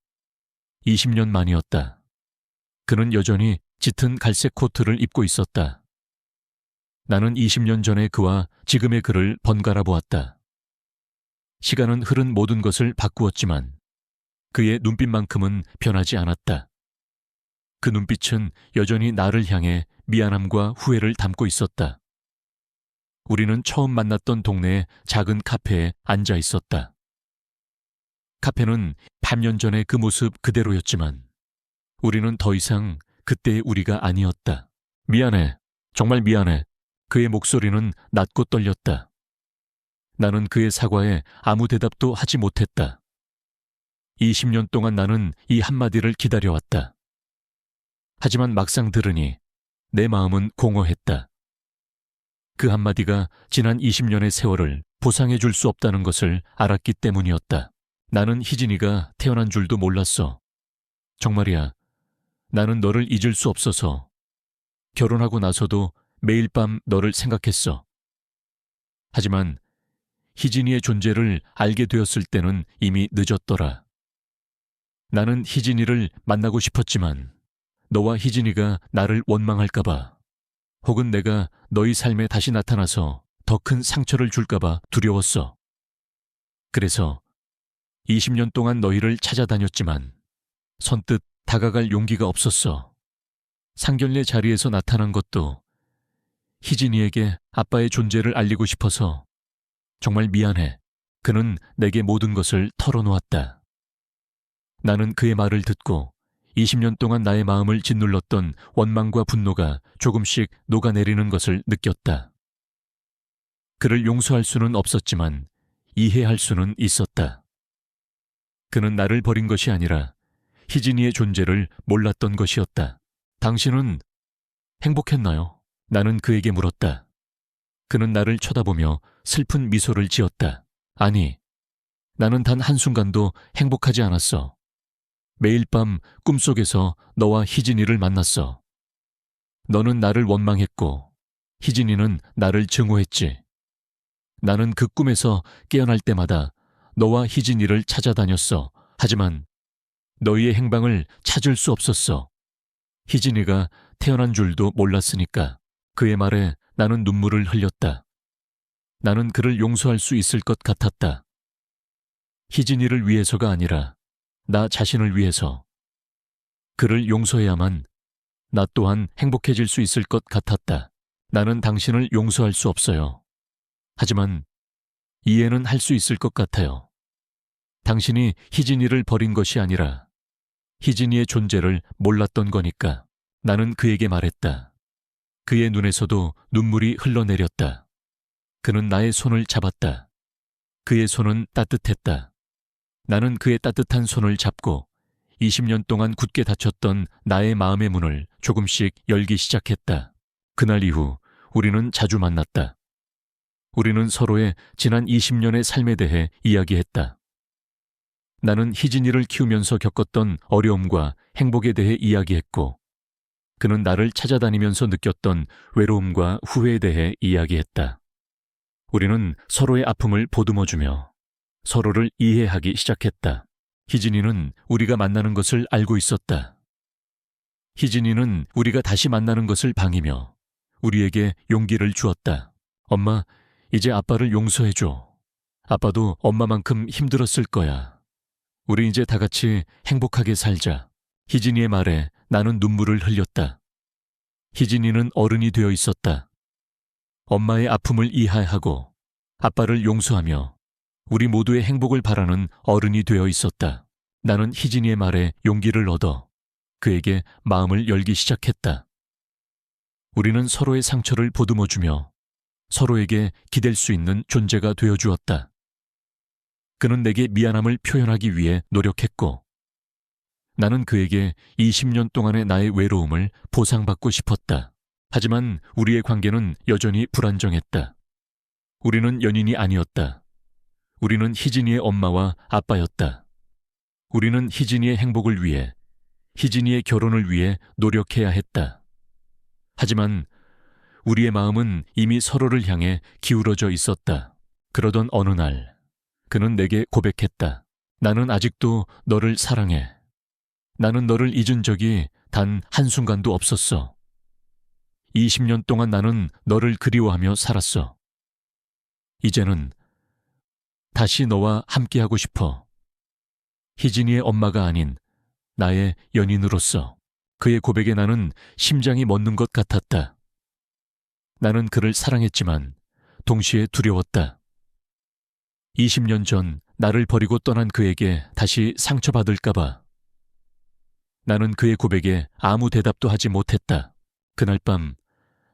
20년 만이었다. 그는 여전히 짙은 갈색 코트를 입고 있었다. 나는 20년 전의 그와 지금의 그를 번갈아 보았다. 시간은 흐른 모든 것을 바꾸었지만 그의 눈빛만큼은 변하지 않았다. 그 눈빛은 여전히 나를 향해 미안함과 후회를 담고 있었다. 우리는 처음 만났던 동네의 작은 카페에 앉아 있었다. 카페는 8년 전의 그 모습 그대로였지만 우리는 더 이상 그때의 우리가 아니었다. 미안해. 정말 미안해. 그의 목소리는 낮고 떨렸다. 나는 그의 사과에 아무 대답도 하지 못했다. 20년 동안 나는 이 한마디를 기다려왔다. 하지만 막상 들으니 내 마음은 공허했다. 그 한마디가 지난 20년의 세월을 보상해 줄 수 없다는 것을 알았기 때문이었다. 나는 희진이가 태어난 줄도 몰랐어. 정말이야. 나는 너를 잊을 수 없어서 결혼하고 나서도 매일 밤 너를 생각했어. 하지만 희진이의 존재를 알게 되었을 때는 이미 늦었더라. 나는 희진이를 만나고 싶었지만 너와 희진이가 나를 원망할까봐, 혹은 내가 너희 삶에 다시 나타나서 더 큰 상처를 줄까봐 두려웠어. 그래서 20년 동안 너희를 찾아다녔지만 선뜻 다가갈 용기가 없었어. 상견례 자리에서 나타난 것도 희진이에게 아빠의 존재를 알리고 싶어서 정말 미안해. 그는 내게 모든 것을 털어놓았다. 나는 그의 말을 듣고 20년 동안 나의 마음을 짓눌렀던 원망과 분노가 조금씩 녹아내리는 것을 느꼈다. 그를 용서할 수는 없었지만 이해할 수는 있었다. 그는 나를 버린 것이 아니라 희진이의 존재를 몰랐던 것이었다. 당신은 행복했나요? 나는 그에게 물었다. 그는 나를 쳐다보며 슬픈 미소를 지었다. 아니, 나는 단 한순간도 행복하지 않았어. 매일 밤 꿈속에서 너와 희진이를 만났어. 너는 나를 원망했고 희진이는 나를 증오했지. 나는 그 꿈에서 깨어날 때마다 너와 희진이를 찾아다녔어. 하지만 너희의 행방을 찾을 수 없었어. 희진이가 태어난 줄도 몰랐으니까. 그의 말에 나는 눈물을 흘렸다. 나는 그를 용서할 수 있을 것 같았다. 희진이를 위해서가 아니라 나 자신을 위해서. 그를 용서해야만 나 또한 행복해질 수 있을 것 같았다. 나는 당신을 용서할 수 없어요. 하지만 이해는 할 수 있을 것 같아요. 당신이 희진이를 버린 것이 아니라 희진이의 존재를 몰랐던 거니까. 나는 그에게 말했다. 그의 눈에서도 눈물이 흘러내렸다. 그는 나의 손을 잡았다. 그의 손은 따뜻했다. 나는 그의 따뜻한 손을 잡고 20년 동안 굳게 닫혔던 나의 마음의 문을 조금씩 열기 시작했다. 그날 이후 우리는 자주 만났다. 우리는 서로의 지난 20년의 삶에 대해 이야기했다. 나는 희진이를 키우면서 겪었던 어려움과 행복에 대해 이야기했고, 그는 나를 찾아다니면서 느꼈던 외로움과 후회에 대해 이야기했다. 우리는 서로의 아픔을 보듬어주며 서로를 이해하기 시작했다. 희진이는 우리가 만나는 것을 알고 있었다. 희진이는 우리가 다시 만나는 것을 방이며 우리에게 용기를 주었다. 엄마, 이제 아빠를 용서해줘. 아빠도 엄마만큼 힘들었을 거야. 우리 이제 다 같이 행복하게 살자. 희진이의 말에 나는 눈물을 흘렸다. 희진이는 어른이 되어 있었다. 엄마의 아픔을 이해하고 아빠를 용서하며 우리 모두의 행복을 바라는 어른이 되어 있었다. 나는 희진이의 말에 용기를 얻어 그에게 마음을 열기 시작했다. 우리는 서로의 상처를 보듬어주며 서로에게 기댈 수 있는 존재가 되어주었다. 그는 내게 미안함을 표현하기 위해 노력했고, 나는 그에게 20년 동안의 나의 외로움을 보상받고 싶었다. 하지만 우리의 관계는 여전히 불안정했다. 우리는 연인이 아니었다. 우리는 희진이의 엄마와 아빠였다. 우리는 희진이의 행복을 위해, 희진이의 결혼을 위해 노력해야 했다. 하지만 우리의 마음은 이미 서로를 향해 기울어져 있었다. 그러던 어느 날, 그는 내게 고백했다. 나는 아직도 너를 사랑해. 나는 너를 잊은 적이 단 한순간도 없었어. 20년 동안 나는 너를 그리워하며 살았어. 이제는 다시 너와 함께하고 싶어. 희진이의 엄마가 아닌 나의 연인으로서. 그의 고백에 나는 심장이 멎는 것 같았다. 나는 그를 사랑했지만 동시에 두려웠다. 20년 전 나를 버리고 떠난 그에게 다시 상처받을까봐. 나는 그의 고백에 아무 대답도 하지 못했다. 그날 밤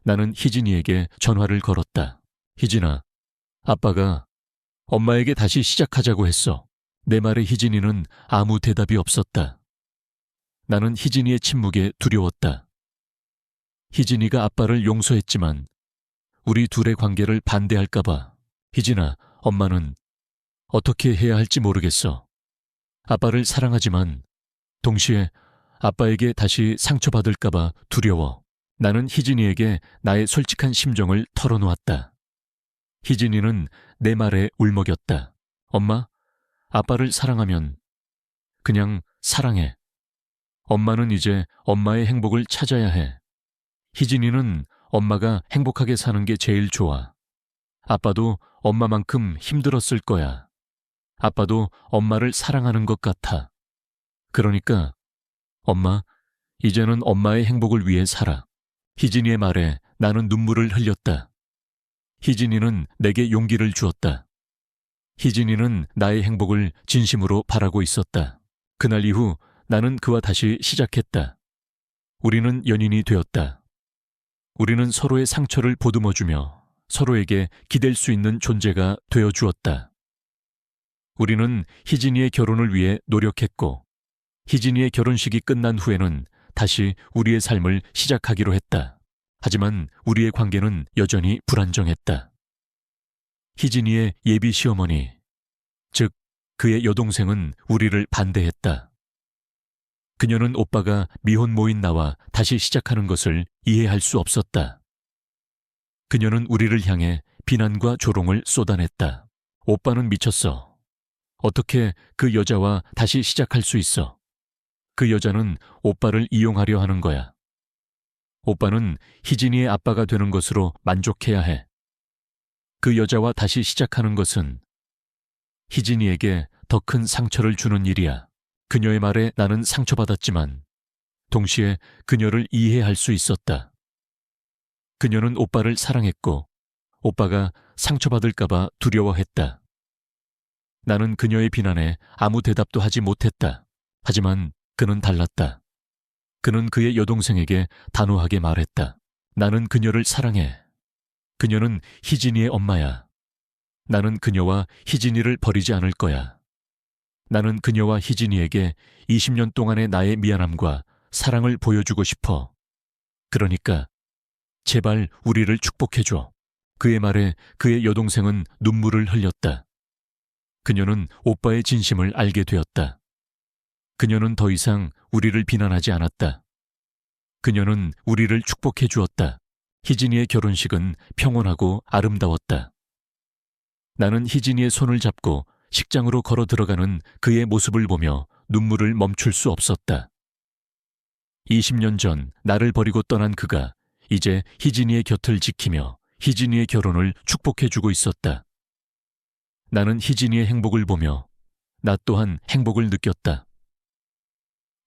나는 희진이에게 전화를 걸었다. 희진아, 아빠가 엄마에게 다시 시작하자고 했어. 내 말에 희진이는 아무 대답이 없었다. 나는 희진이의 침묵에 두려웠다. 희진이가 아빠를 용서했지만 우리 둘의 관계를 반대할까봐. 희진아, 엄마는 어떻게 해야 할지 모르겠어. 아빠를 사랑하지만 동시에 아빠에게 다시 상처받을까봐 두려워. 나는 희진이에게 나의 솔직한 심정을 털어놓았다. 희진이는 내 말에 울먹였다. 엄마, 아빠를 사랑하면 그냥 사랑해. 엄마는 이제 엄마의 행복을 찾아야 해. 희진이는 엄마가 행복하게 사는 게 제일 좋아. 아빠도 엄마만큼 힘들었을 거야. 아빠도 엄마를 사랑하는 것 같아. 그러니까 엄마, 이제는 엄마의 행복을 위해 살아. 희진이의 말에 나는 눈물을 흘렸다. 희진이는 내게 용기를 주었다. 희진이는 나의 행복을 진심으로 바라고 있었다. 그날 이후 나는 그와 다시 시작했다. 우리는 연인이 되었다. 우리는 서로의 상처를 보듬어주며 서로에게 기댈 수 있는 존재가 되어주었다. 우리는 희진이의 결혼을 위해 노력했고, 희진이의 결혼식이 끝난 후에는 다시 우리의 삶을 시작하기로 했다. 하지만 우리의 관계는 여전히 불안정했다. 희진이의 예비 시어머니, 즉 그의 여동생은 우리를 반대했다. 그녀는 오빠가 미혼모인 나와 다시 시작하는 것을 이해할 수 없었다. 그녀는 우리를 향해 비난과 조롱을 쏟아냈다. 오빠는 미쳤어. 어떻게 그 여자와 다시 시작할 수 있어? 그 여자는 오빠를 이용하려 하는 거야. 오빠는 희진이의 아빠가 되는 것으로 만족해야 해. 그 여자와 다시 시작하는 것은 희진이에게 더 큰 상처를 주는 일이야. 그녀의 말에 나는 상처받았지만 동시에 그녀를 이해할 수 있었다. 그녀는 오빠를 사랑했고 오빠가 상처받을까봐 두려워했다. 나는 그녀의 비난에 아무 대답도 하지 못했다. 하지만 그는 달랐다. 그는 그의 여동생에게 단호하게 말했다. 나는 그녀를 사랑해. 그녀는 희진이의 엄마야. 나는 그녀와 희진이를 버리지 않을 거야. 나는 그녀와 희진이에게 20년 동안의 나의 미안함과 사랑을 보여주고 싶어. 그러니까 제발 우리를 축복해줘. 그의 말에 그의 여동생은 눈물을 흘렸다. 그녀는 오빠의 진심을 알게 되었다. 그녀는 더 이상 우리를 비난하지 않았다. 그녀는 우리를 축복해 주었다. 희진이의 결혼식은 평온하고 아름다웠다. 나는 희진이의 손을 잡고 식장으로 걸어 들어가는 그의 모습을 보며 눈물을 멈출 수 없었다. 20년 전 나를 버리고 떠난 그가 이제 희진이의 곁을 지키며 희진이의 결혼을 축복해주고 있었다. 나는 희진이의 행복을 보며 나 또한 행복을 느꼈다.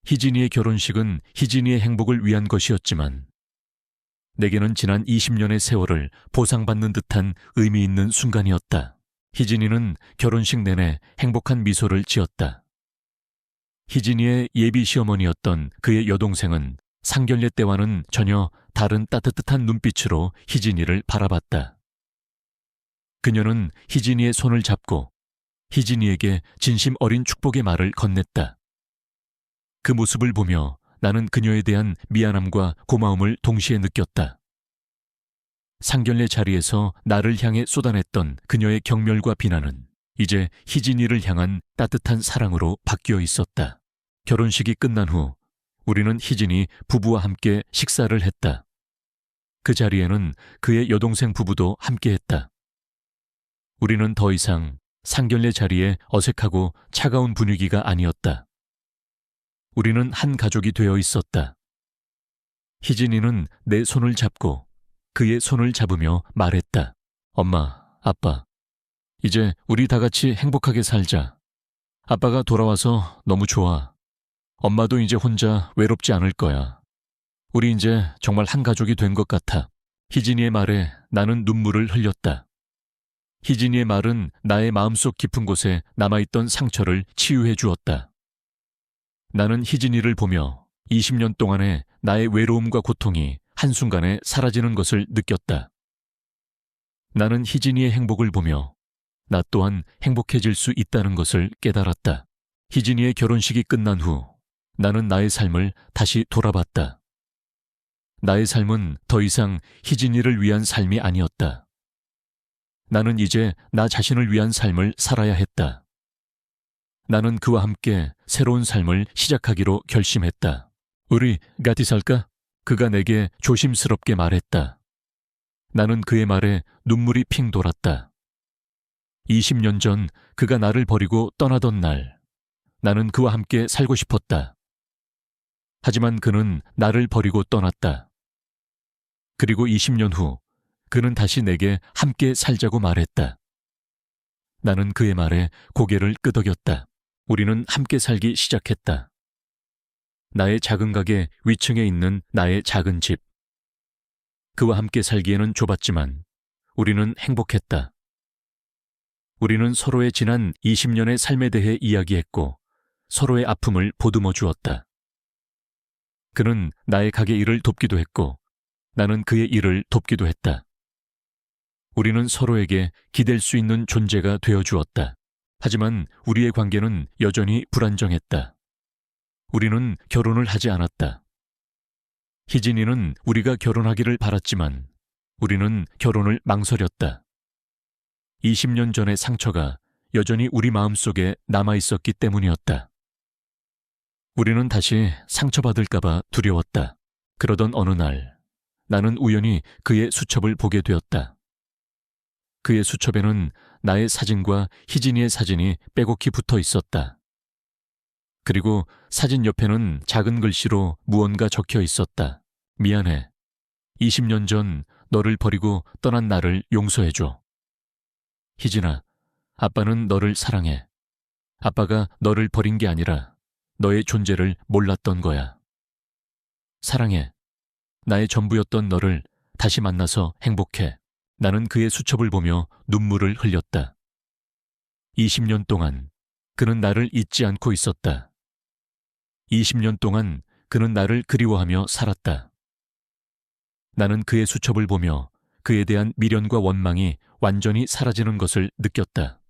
희진이의 결혼식은 희진이의 행복을 위한 것이었지만 내게는 지난 20년의 세월을 보상받는 듯한 의미 있는 순간이었다. 희진이는 결혼식 내내 행복한 미소를 지었다. 희진이의 예비 시어머니였던 그의 여동생은 상견례 때와는 전혀 다른 따뜻한 눈빛으로 희진이를 바라봤다. 그녀는 희진이의 손을 잡고 희진이에게 진심 어린 축복의 말을 건넸다. 그 모습을 보며 나는 그녀에 대한 미안함과 고마움을 동시에 느꼈다. 상견례 자리에서 나를 향해 쏟아냈던 그녀의 경멸과 비난은 이제 희진이를 향한 따뜻한 사랑으로 바뀌어 있었다. 결혼식이 끝난 후 우리는 희진이 부부와 함께 식사를 했다. 그 자리에는 그의 여동생 부부도 함께했다. 우리는 더 이상 상견례 자리에 어색하고 차가운 분위기가 아니었다. 우리는 한 가족이 되어 있었다. 희진이는 내 손을 잡고 그의 손을 잡으며 말했다. 엄마, 아빠, 이제 우리 다 같이 행복하게 살자. 아빠가 돌아와서 너무 좋아. 엄마도 이제 혼자 외롭지 않을 거야. 우리 이제 정말 한 가족이 된 것 같아. 희진이의 말에 나는 눈물을 흘렸다. 희진이의 말은 나의 마음속 깊은 곳에 남아있던 상처를 치유해 주었다. 나는 희진이를 보며 20년 동안의 나의 외로움과 고통이 한순간에 사라지는 것을 느꼈다. 나는 희진이의 행복을 보며 나 또한 행복해질 수 있다는 것을 깨달았다. 희진이의 결혼식이 끝난 후 나는 나의 삶을 다시 돌아봤다. 나의 삶은 더 이상 희진이를 위한 삶이 아니었다. 나는 이제 나 자신을 위한 삶을 살아야 했다. 나는 그와 함께 새로운 삶을 시작하기로 결심했다. 우리 같이 살까? 그가 내게 조심스럽게 말했다. 나는 그의 말에 눈물이 핑 돌았다. 20년 전 그가 나를 버리고 떠나던 날, 나는 그와 함께 살고 싶었다. 하지만 그는 나를 버리고 떠났다. 그리고 20년 후 그는 다시 내게 함께 살자고 말했다. 나는 그의 말에 고개를 끄덕였다. 우리는 함께 살기 시작했다. 나의 작은 가게 위층에 있는 나의 작은 집. 그와 함께 살기에는 좁았지만 우리는 행복했다. 우리는 서로의 지난 20년의 삶에 대해 이야기했고 서로의 아픔을 보듬어 주었다. 그는 나의 가게 일을 돕기도 했고 나는 그의 일을 돕기도 했다. 우리는 서로에게 기댈 수 있는 존재가 되어 주었다. 하지만 우리의 관계는 여전히 불안정했다. 우리는 결혼을 하지 않았다. 희진이는 우리가 결혼하기를 바랐지만 우리는 결혼을 망설였다. 20년 전의 상처가 여전히 우리 마음속에 남아있었기 때문이었다. 우리는 다시 상처받을까봐 두려웠다. 그러던 어느 날 나는 우연히 그의 수첩을 보게 되었다. 그의 수첩에는 나의 사진과 희진이의 사진이 빼곡히 붙어 있었다. 그리고 사진 옆에는 작은 글씨로 무언가 적혀 있었다. 미안해. 20년 전 너를 버리고 떠난 나를 용서해줘. 희진아, 아빠는 너를 사랑해. 아빠가 너를 버린 게 아니라 너의 존재를 몰랐던 거야. 사랑해. 나의 전부였던 너를 다시 만나서 행복해. 나는 그의 수첩을 보며 눈물을 흘렸다. 20년 동안 그는 나를 잊지 않고 있었다. 20년 동안 그는 나를 그리워하며 살았다. 나는 그의 수첩을 보며 그에 대한 미련과 원망이 완전히 사라지는 것을 느꼈다.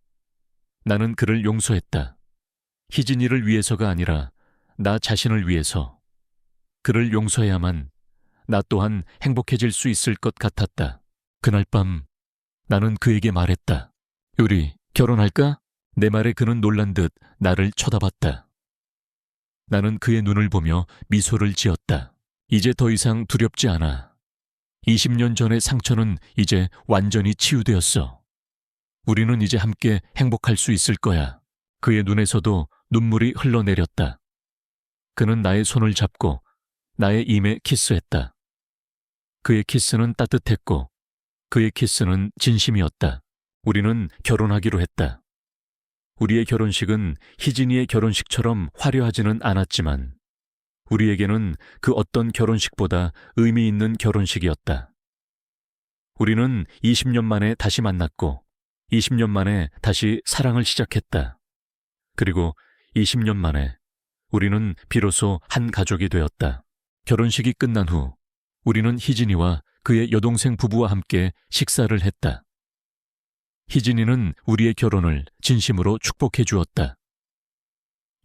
나는 그를 용서했다. 희진이를 위해서가 아니라 나 자신을 위해서. 그를 용서해야만 나 또한 행복해질 수 있을 것 같았다. 그날 밤 나는 그에게 말했다. 우리 결혼할까? 내 말에 그는 놀란 듯 나를 쳐다봤다. 나는 그의 눈을 보며 미소를 지었다. 이제 더 이상 두렵지 않아. 20년 전의 상처는 이제 완전히 치유되었어. 우리는 이제 함께 행복할 수 있을 거야. 그의 눈에서도 눈물이 흘러내렸다. 그는 나의 손을 잡고 나의 입에 키스했다. 그의 키스는 따뜻했고 그의 키스는 진심이었다. 우리는 결혼하기로 했다. 우리의 결혼식은 희진이의 결혼식처럼 화려하지는 않았지만 우리에게는 그 어떤 결혼식보다 의미 있는 결혼식이었다. 우리는 20년 만에 다시 만났고 20년 만에 다시 사랑을 시작했다. 그리고 20년 만에 우리는 비로소 한 가족이 되었다. 결혼식이 끝난 후 우리는 희진이와 그의 여동생 부부와 함께 식사를 했다. 희진이는 우리의 결혼을 진심으로 축복해 주었다.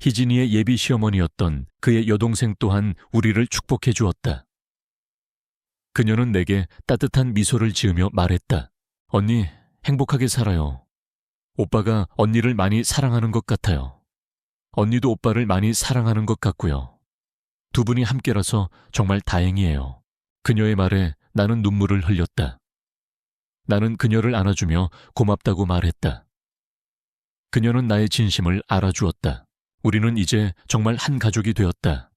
희진이의 예비 시어머니였던 그의 여동생 또한 우리를 축복해 주었다. 그녀는 내게 따뜻한 미소를 지으며 말했다. 언니, 행복하게 살아요. 오빠가 언니를 많이 사랑하는 것 같아요. 언니도 오빠를 많이 사랑하는 것 같고요. 두 분이 함께라서 정말 다행이에요. 그녀의 말에 나는 눈물을 흘렸다. 나는 그녀를 안아주며 고맙다고 말했다. 그녀는 나의 진심을 알아주었다. 우리는 이제 정말 한 가족이 되었다.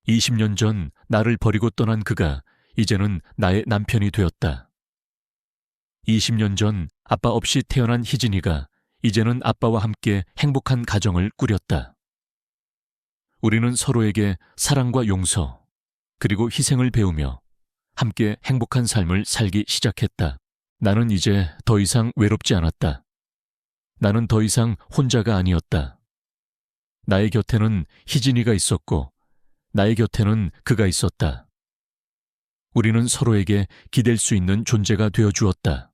20년 전 나를 버리고 떠난 그가 이제는 나의 남편이 되었다. 20년 전 아빠 없이 태어난 희진이가 이제는 아빠와 함께 행복한 가정을 꾸렸다. 우리는 서로에게 사랑과 용서, 그리고 희생을 배우며 함께 행복한 삶을 살기 시작했다. 나는 이제 더 이상 외롭지 않았다. 나는 더 이상 혼자가 아니었다. 나의 곁에는 희진이가 있었고 나의 곁에는 그가 있었다. 우리는 서로에게 기댈 수 있는 존재가 되어 주었다.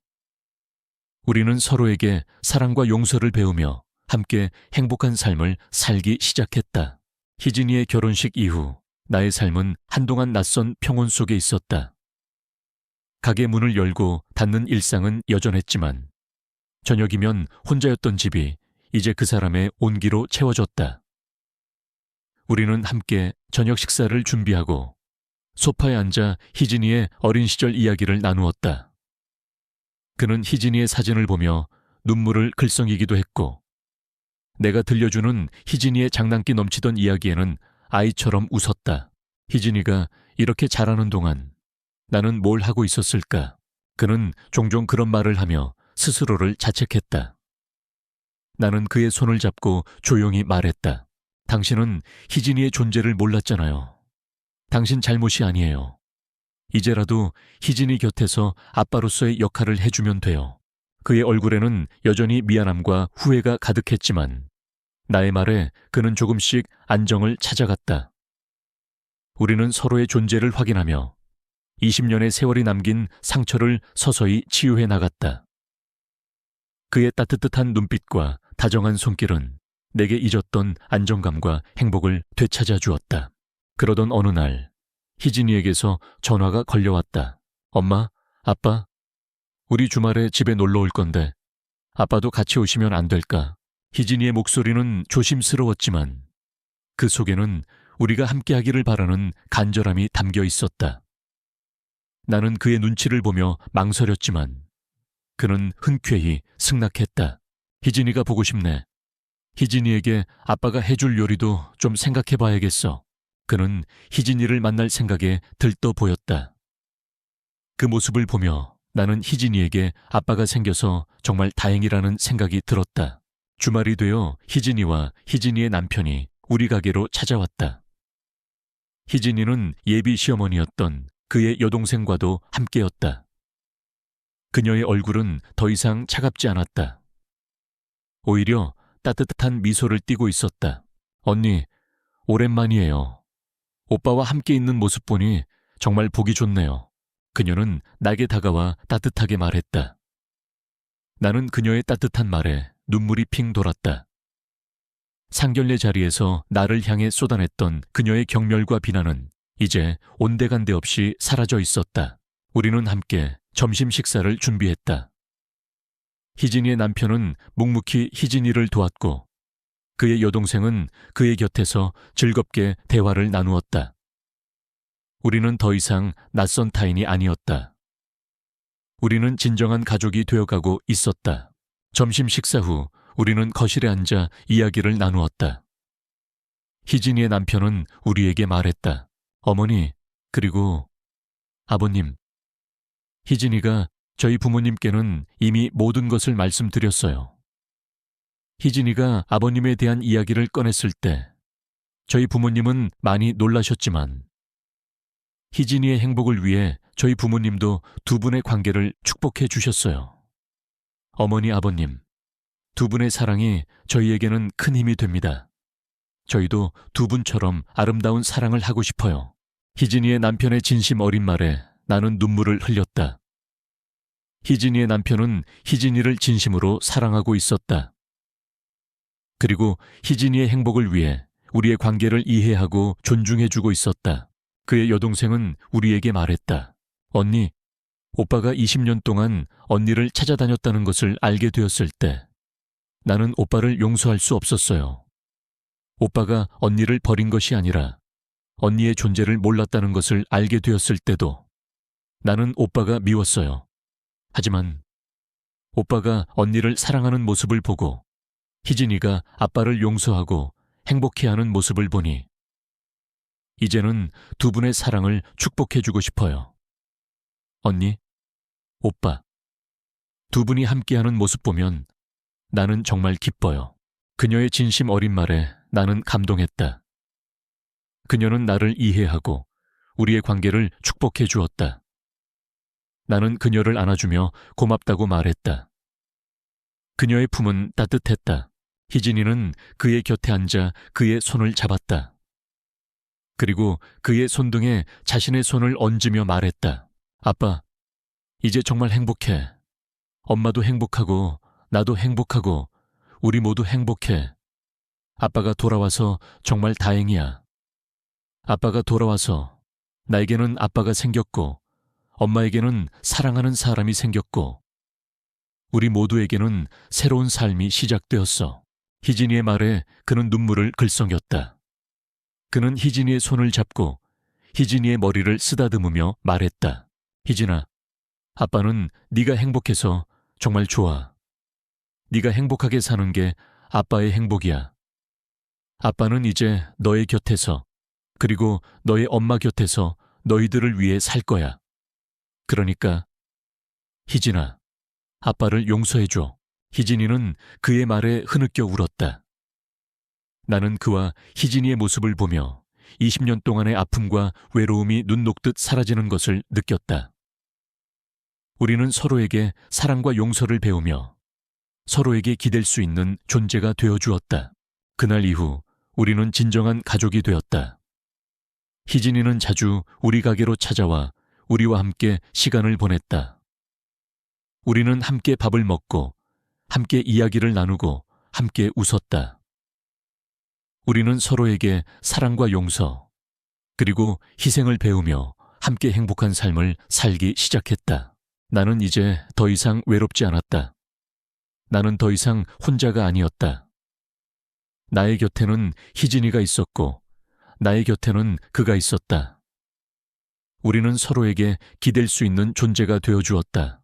우리는 서로에게 사랑과 용서를 배우며 함께 행복한 삶을 살기 시작했다. 희진이의 결혼식 이후 나의 삶은 한동안 낯선 평온 속에 있었다. 가게 문을 열고 닫는 일상은 여전했지만 저녁이면 혼자였던 집이 이제 그 사람의 온기로 채워졌다. 우리는 함께 저녁 식사를 준비하고 소파에 앉아 희진이의 어린 시절 이야기를 나누었다. 그는 희진이의 사진을 보며 눈물을 글썽이기도 했고 내가 들려주는 희진이의 장난기 넘치던 이야기에는 아이처럼 웃었다. 희진이가 이렇게 잘하는 동안 나는 뭘 하고 있었을까? 그는 종종 그런 말을 하며 스스로를 자책했다. 나는 그의 손을 잡고 조용히 말했다. 당신은 희진이의 존재를 몰랐잖아요. 당신 잘못이 아니에요. 이제라도 희진이 곁에서 아빠로서의 역할을 해주면 돼요. 그의 얼굴에는 여전히 미안함과 후회가 가득했지만 나의 말에 그는 조금씩 안정을 찾아갔다. 우리는 서로의 존재를 확인하며 20년의 세월이 남긴 상처를 서서히 치유해 나갔다. 그의 따뜻한 눈빛과 다정한 손길은 내게 잊었던 안정감과 행복을 되찾아 주었다. 그러던 어느 날 희진이에게서 전화가 걸려왔다. 엄마, 아빠, 우리 주말에 집에 놀러 올 건데 아빠도 같이 오시면 안 될까? 희진이의 목소리는 조심스러웠지만 그 속에는 우리가 함께하기를 바라는 간절함이 담겨 있었다. 나는 그의 눈치를 보며 망설였지만 그는 흔쾌히 승낙했다. 희진이가 보고 싶네. 희진이에게 아빠가 해줄 요리도 좀 생각해 봐야겠어. 그는 희진이를 만날 생각에 들떠 보였다. 그 모습을 보며 나는 희진이에게 아빠가 생겨서 정말 다행이라는 생각이 들었다. 주말이 되어 희진이와 희진이의 남편이 우리 가게로 찾아왔다. 희진이는 예비 시어머니였던 그의 여동생과도 함께였다. 그녀의 얼굴은 더 이상 차갑지 않았다. 오히려 따뜻한 미소를 띠고 있었다. 언니, 오랜만이에요. 오빠와 함께 있는 모습 보니 정말 보기 좋네요. 그녀는 나에게 다가와 따뜻하게 말했다. 나는 그녀의 따뜻한 말에 눈물이 핑 돌았다. 상견례 자리에서 나를 향해 쏟아냈던 그녀의 경멸과 비난은 이제 온데간데 없이 사라져 있었다. 우리는 함께 점심 식사를 준비했다. 희진이의 남편은 묵묵히 희진이를 도왔고 그의 여동생은 그의 곁에서 즐겁게 대화를 나누었다. 우리는 더 이상 낯선 타인이 아니었다. 우리는 진정한 가족이 되어가고 있었다. 점심 식사 후 우리는 거실에 앉아 이야기를 나누었다. 희진이의 남편은 우리에게 말했다. 어머니, 그리고 아버님. 희진이가 저희 부모님께는 이미 모든 것을 말씀드렸어요. 희진이가 아버님에 대한 이야기를 꺼냈을 때 저희 부모님은 많이 놀라셨지만 희진이의 행복을 위해 저희 부모님도 두 분의 관계를 축복해 주셨어요. 어머니, 아버님, 두 분의 사랑이 저희에게는 큰 힘이 됩니다. 저희도 두 분처럼 아름다운 사랑을 하고 싶어요. 희진이의 남편의 진심 어린 말에 나는 눈물을 흘렸다. 희진이의 남편은 희진이를 진심으로 사랑하고 있었다. 그리고 희진이의 행복을 위해 우리의 관계를 이해하고 존중해주고 있었다. 그의 여동생은 우리에게 말했다. 언니, 오빠가 20년 동안 언니를 찾아다녔다는 것을 알게 되었을 때 나는 오빠를 용서할 수 없었어요. 오빠가 언니를 버린 것이 아니라 언니의 존재를 몰랐다는 것을 알게 되었을 때도 나는 오빠가 미웠어요. 하지만 오빠가 언니를 사랑하는 모습을 보고 희진이가 아빠를 용서하고 행복해하는 모습을 보니 이제는 두 분의 사랑을 축복해주고 싶어요. 언니, 오빠, 두 분이 함께하는 모습 보면 나는 정말 기뻐요. 그녀의 진심 어린 말에 나는 감동했다. 그녀는 나를 이해하고 우리의 관계를 축복해 주었다. 나는 그녀를 안아주며 고맙다고 말했다. 그녀의 품은 따뜻했다. 희진이는 그의 곁에 앉아 그의 손을 잡았다. 그리고 그의 손등에 자신의 손을 얹으며 말했다. 아빠, 이제 정말 행복해. 엄마도 행복하고 나도 행복하고 우리 모두 행복해. 아빠가 돌아와서 정말 다행이야. 아빠가 돌아와서 나에게는 아빠가 생겼고 엄마에게는 사랑하는 사람이 생겼고 우리 모두에게는 새로운 삶이 시작되었어. 희진이의 말에 그는 눈물을 글썽였다. 그는 희진이의 손을 잡고 희진이의 머리를 쓰다듬으며 말했다. 희진아, 아빠는 네가 행복해서 정말 좋아. 네가 행복하게 사는 게 아빠의 행복이야. 아빠는 이제 너의 곁에서 그리고 너의 엄마 곁에서 너희들을 위해 살 거야. 그러니까 희진아, 아빠를 용서해줘. 희진이는 그의 말에 흐느껴 울었다. 나는 그와 희진이의 모습을 보며 20년 동안의 아픔과 외로움이 눈 녹듯 사라지는 것을 느꼈다. 우리는 서로에게 사랑과 용서를 배우며 서로에게 기댈 수 있는 존재가 되어주었다. 그날 이후 우리는 진정한 가족이 되었다. 희진이는 자주 우리 가게로 찾아와 우리와 함께 시간을 보냈다. 우리는 함께 밥을 먹고 함께 이야기를 나누고 함께 웃었다. 우리는 서로에게 사랑과 용서, 그리고 희생을 배우며 함께 행복한 삶을 살기 시작했다. 나는 이제 더 이상 외롭지 않았다. 나는 더 이상 혼자가 아니었다. 나의 곁에는 희진이가 있었고 나의 곁에는 그가 있었다. 우리는 서로에게 기댈 수 있는 존재가 되어주었다.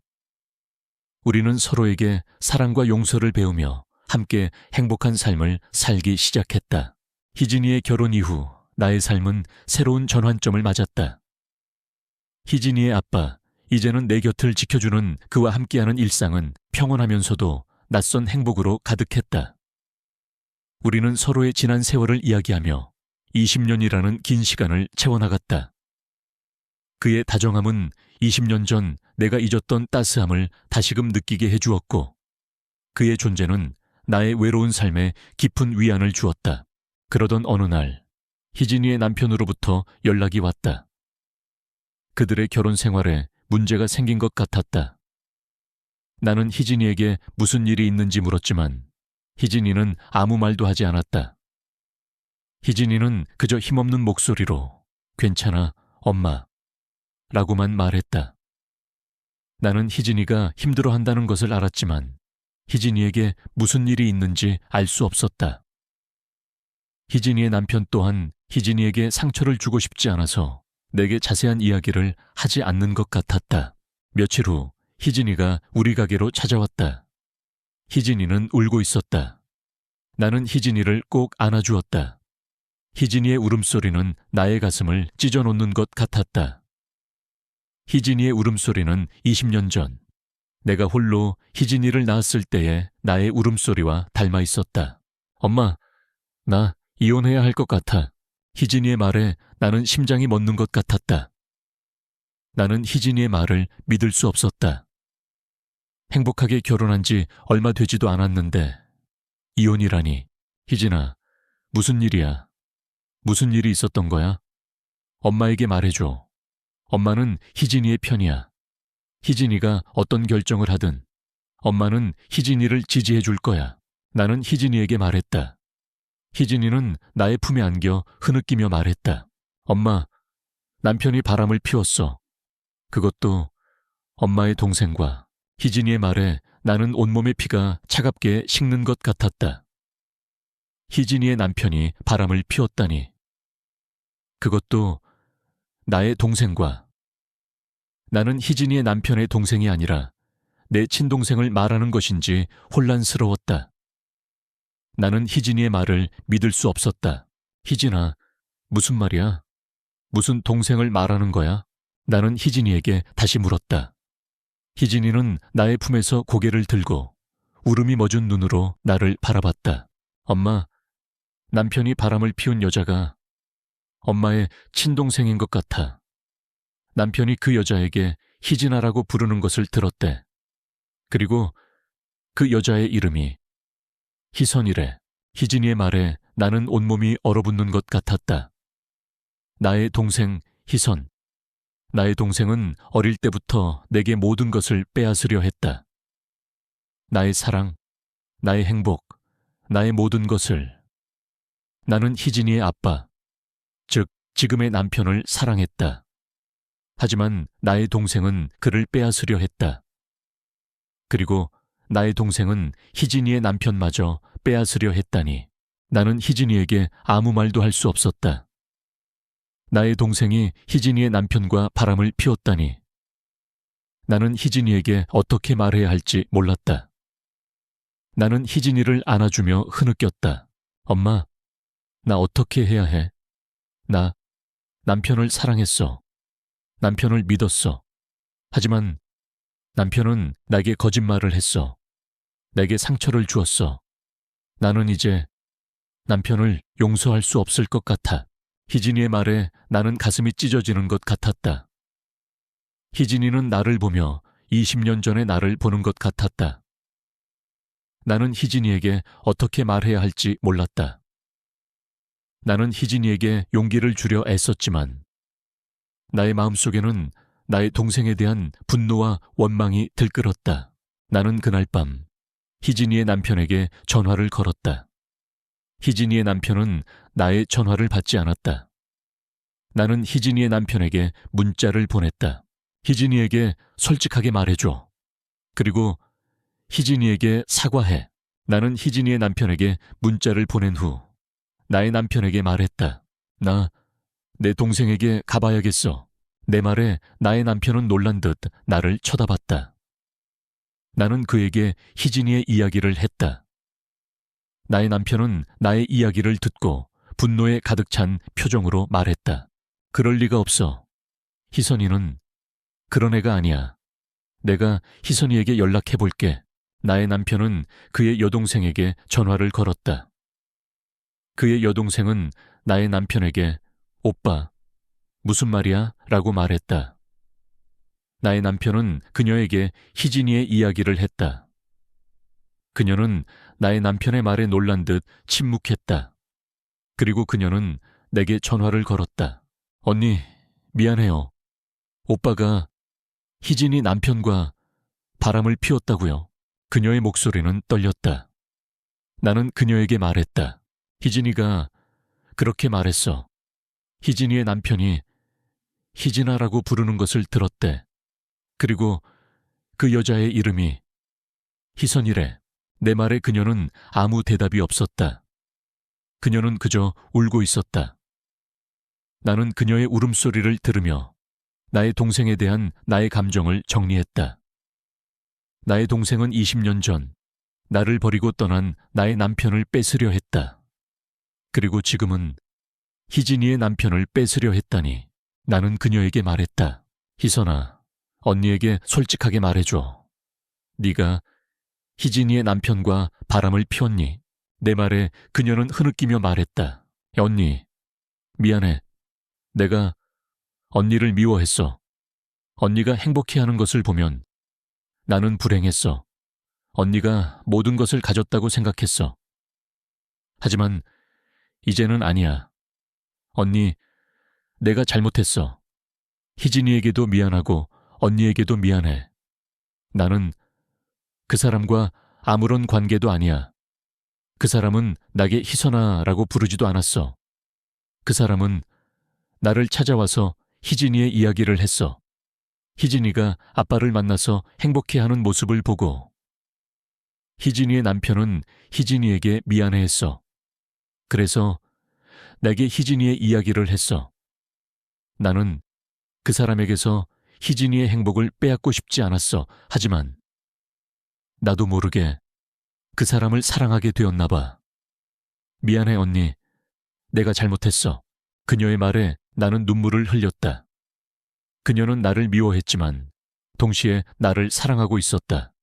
우리는 서로에게 사랑과 용서를 배우며 함께 행복한 삶을 살기 시작했다. 희진이의 결혼 이후 나의 삶은 새로운 전환점을 맞았다. 희진이의 아빠, 이제는 내 곁을 지켜주는 그와 함께하는 일상은 평온하면서도 낯선 행복으로 가득했다. 우리는 서로의 지난 세월을 이야기하며 20년이라는 긴 시간을 채워나갔다. 그의 다정함은 20년 전 내가 잊었던 따스함을 다시금 느끼게 해주었고, 그의 존재는 나의 외로운 삶에 깊은 위안을 주었다. 그러던 어느 날, 희진이의 남편으로부터 연락이 왔다. 그들의 결혼 생활에 문제가 생긴 것 같았다. 나는 희진이에게 무슨 일이 있는지 물었지만 희진이는 아무 말도 하지 않았다. 희진이는 그저 힘없는 목소리로 괜찮아, 엄마 라고만 말했다. 나는 희진이가 힘들어한다는 것을 알았지만 희진이에게 무슨 일이 있는지 알 수 없었다. 희진이의 남편 또한 희진이에게 상처를 주고 싶지 않아서 내게 자세한 이야기를 하지 않는 것 같았다. 며칠 후 희진이가 우리 가게로 찾아왔다. 희진이는 울고 있었다. 나는 희진이를 꼭 안아주었다. 희진이의 울음소리는 나의 가슴을 찢어놓는 것 같았다. 희진이의 울음소리는 20년 전 내가 홀로 희진이를 낳았을 때의 나의 울음소리와 닮아 있었다. 엄마, 나 이혼해야 할 것 같아. 희진이의 말에 나는 심장이 멎는 것 같았다. 나는 희진이의 말을 믿을 수 없었다. 행복하게 결혼한 지 얼마 되지도 않았는데 이혼이라니. 희진아, 무슨 일이야? 무슨 일이 있었던 거야? 엄마에게 말해줘. 엄마는 희진이의 편이야. 희진이가 어떤 결정을 하든 엄마는 희진이를 지지해 줄 거야. 나는 희진이에게 말했다. 희진이는 나의 품에 안겨 흐느끼며 말했다. 엄마, 남편이 바람을 피웠어. 그것도 엄마의 동생과. 희진이의 말에 나는 온몸의 피가 차갑게 식는 것 같았다. 희진이의 남편이 바람을 피웠다니. 그것도 나의 동생과. 나는 희진이의 남편의 동생이 아니라 내 친동생을 말하는 것인지 혼란스러웠다. 나는 희진이의 말을 믿을 수 없었다. 희진아, 무슨 말이야? 무슨 동생을 말하는 거야? 나는 희진이에게 다시 물었다. 희진이는 나의 품에서 고개를 들고 울음이 멎은 눈으로 나를 바라봤다. 엄마, 남편이 바람을 피운 여자가 엄마의 친동생인 것 같아. 남편이 그 여자에게 희진아라고 부르는 것을 들었대. 그리고 그 여자의 이름이 희선이래. 희진이의 말에 나는 온몸이 얼어붙는 것 같았다. 나의 동생 희선. 나의 동생은 어릴 때부터 내게 모든 것을 빼앗으려 했다. 나의 사랑, 나의 행복, 나의 모든 것을. 나는 희진이의 아빠, 즉 지금의 남편을 사랑했다. 하지만 나의 동생은 그를 빼앗으려 했다. 그리고 나의 동생은 희진이의 남편마저 빼앗으려 했다니. 나는 희진이에게 아무 말도 할 수 없었다. 나의 동생이 희진이의 남편과 바람을 피웠다니. 나는 희진이에게 어떻게 말해야 할지 몰랐다. 나는 희진이를 안아주며 흐느꼈다. 엄마, 나 어떻게 해야 해? 나 남편을 사랑했어. 남편을 믿었어. 하지만 남편은 나에게 거짓말을 했어. 내게 상처를 주었어. 나는 이제 남편을 용서할 수 없을 것 같아. 희진이의 말에 나는 가슴이 찢어지는 것 같았다. 희진이는 나를 보며 20년 전의 나를 보는 것 같았다. 나는 희진이에게 어떻게 말해야 할지 몰랐다. 나는 희진이에게 용기를 주려 애썼지만 나의 마음속에는 나의 동생에 대한 분노와 원망이 들끓었다. 나는 그날 밤 희진이의 남편에게 전화를 걸었다. 희진이의 남편은 나의 전화를 받지 않았다. 나는 희진이의 남편에게 문자를 보냈다. 희진이에게 솔직하게 말해줘. 그리고 희진이에게 사과해. 나는 희진이의 남편에게 문자를 보낸 후 나의 남편에게 말했다. 나 내 동생에게 가봐야겠어. 내 말에 나의 남편은 놀란 듯 나를 쳐다봤다. 나는 그에게 희진이의 이야기를 했다. 나의 남편은 나의 이야기를 듣고 분노에 가득 찬 표정으로 말했다. 그럴 리가 없어. 희선이는 그런 애가 아니야. 내가 희선이에게 연락해 볼게. 나의 남편은 그의 여동생에게 전화를 걸었다. 그의 여동생은 나의 남편에게 오빠, 무슨 말이야? 라고 말했다. 나의 남편은 그녀에게 희진이의 이야기를 했다. 그녀는 나의 남편의 말에 놀란 듯 침묵했다. 그리고 그녀는 내게 전화를 걸었다. 언니, 미안해요. 오빠가 희진이 남편과 바람을 피웠다고요. 그녀의 목소리는 떨렸다. 나는 그녀에게 말했다. 희진이가 그렇게 말했어. 희진이의 남편이 희진아라고 부르는 것을 들었대. 그리고 그 여자의 이름이 희선이래. 내 말에 그녀는 아무 대답이 없었다. 그녀는 그저 울고 있었다. 나는 그녀의 울음소리를 들으며 나의 동생에 대한 나의 감정을 정리했다. 나의 동생은 20년 전 나를 버리고 떠난 나의 남편을 뺏으려 했다. 그리고 지금은 희진이의 남편을 뺏으려 했다니. 나는 그녀에게 말했다. 희선아, 언니에게 솔직하게 말해줘. 네가 희진이의 남편과 바람을 피웠니? 내 말에 그녀는 흐느끼며 말했다. 언니, 미안해. 내가 언니를 미워했어. 언니가 행복해하는 것을 보면 나는 불행했어. 언니가 모든 것을 가졌다고 생각했어. 하지만 이제는 아니야. 언니, 내가 잘못했어. 희진이에게도 미안하고 언니에게도 미안해. 나는 그 사람과 아무런 관계도 아니야. 그 사람은 나에게 희선아라고 부르지도 않았어. 그 사람은 나를 찾아와서 희진이의 이야기를 했어. 희진이가 아빠를 만나서 행복해하는 모습을 보고 희진이의 남편은 희진이에게 미안해했어. 그래서 내게 희진이의 이야기를 했어. 나는 그 사람에게서 희진이의 행복을 빼앗고 싶지 않았어. 하지만 나도 모르게 그 사람을 사랑하게 되었나 봐. 미안해 언니. 내가 잘못했어. 그녀의 말에 나는 눈물을 흘렸다. 그녀는 나를 미워했지만 동시에 나를 사랑하고 있었다.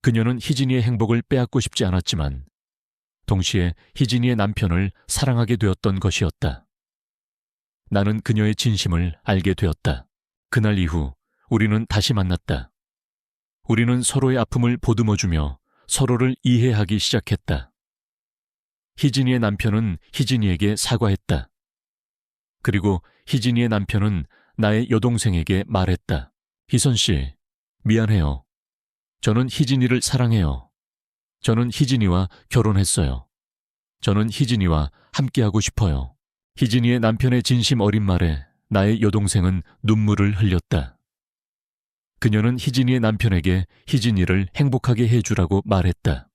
그녀는 희진이의 행복을 빼앗고 싶지 않았지만 동시에 희진이의 남편을 사랑하게 되었던 것이었다. 나는 그녀의 진심을 알게 되었다. 그날 이후 우리는 다시 만났다. 우리는 서로의 아픔을 보듬어주며 서로를 이해하기 시작했다. 희진이의 남편은 희진이에게 사과했다. 그리고 희진이의 남편은 나의 여동생에게 말했다. 희선 씨, 미안해요. 저는 희진이를 사랑해요. 저는 희진이와 결혼했어요. 저는 희진이와 함께하고 싶어요. 희진이의 남편의 진심 어린 말에 나의 여동생은 눈물을 흘렸다. 그녀는 희진이의 남편에게 희진이를 행복하게 해주라고 말했다.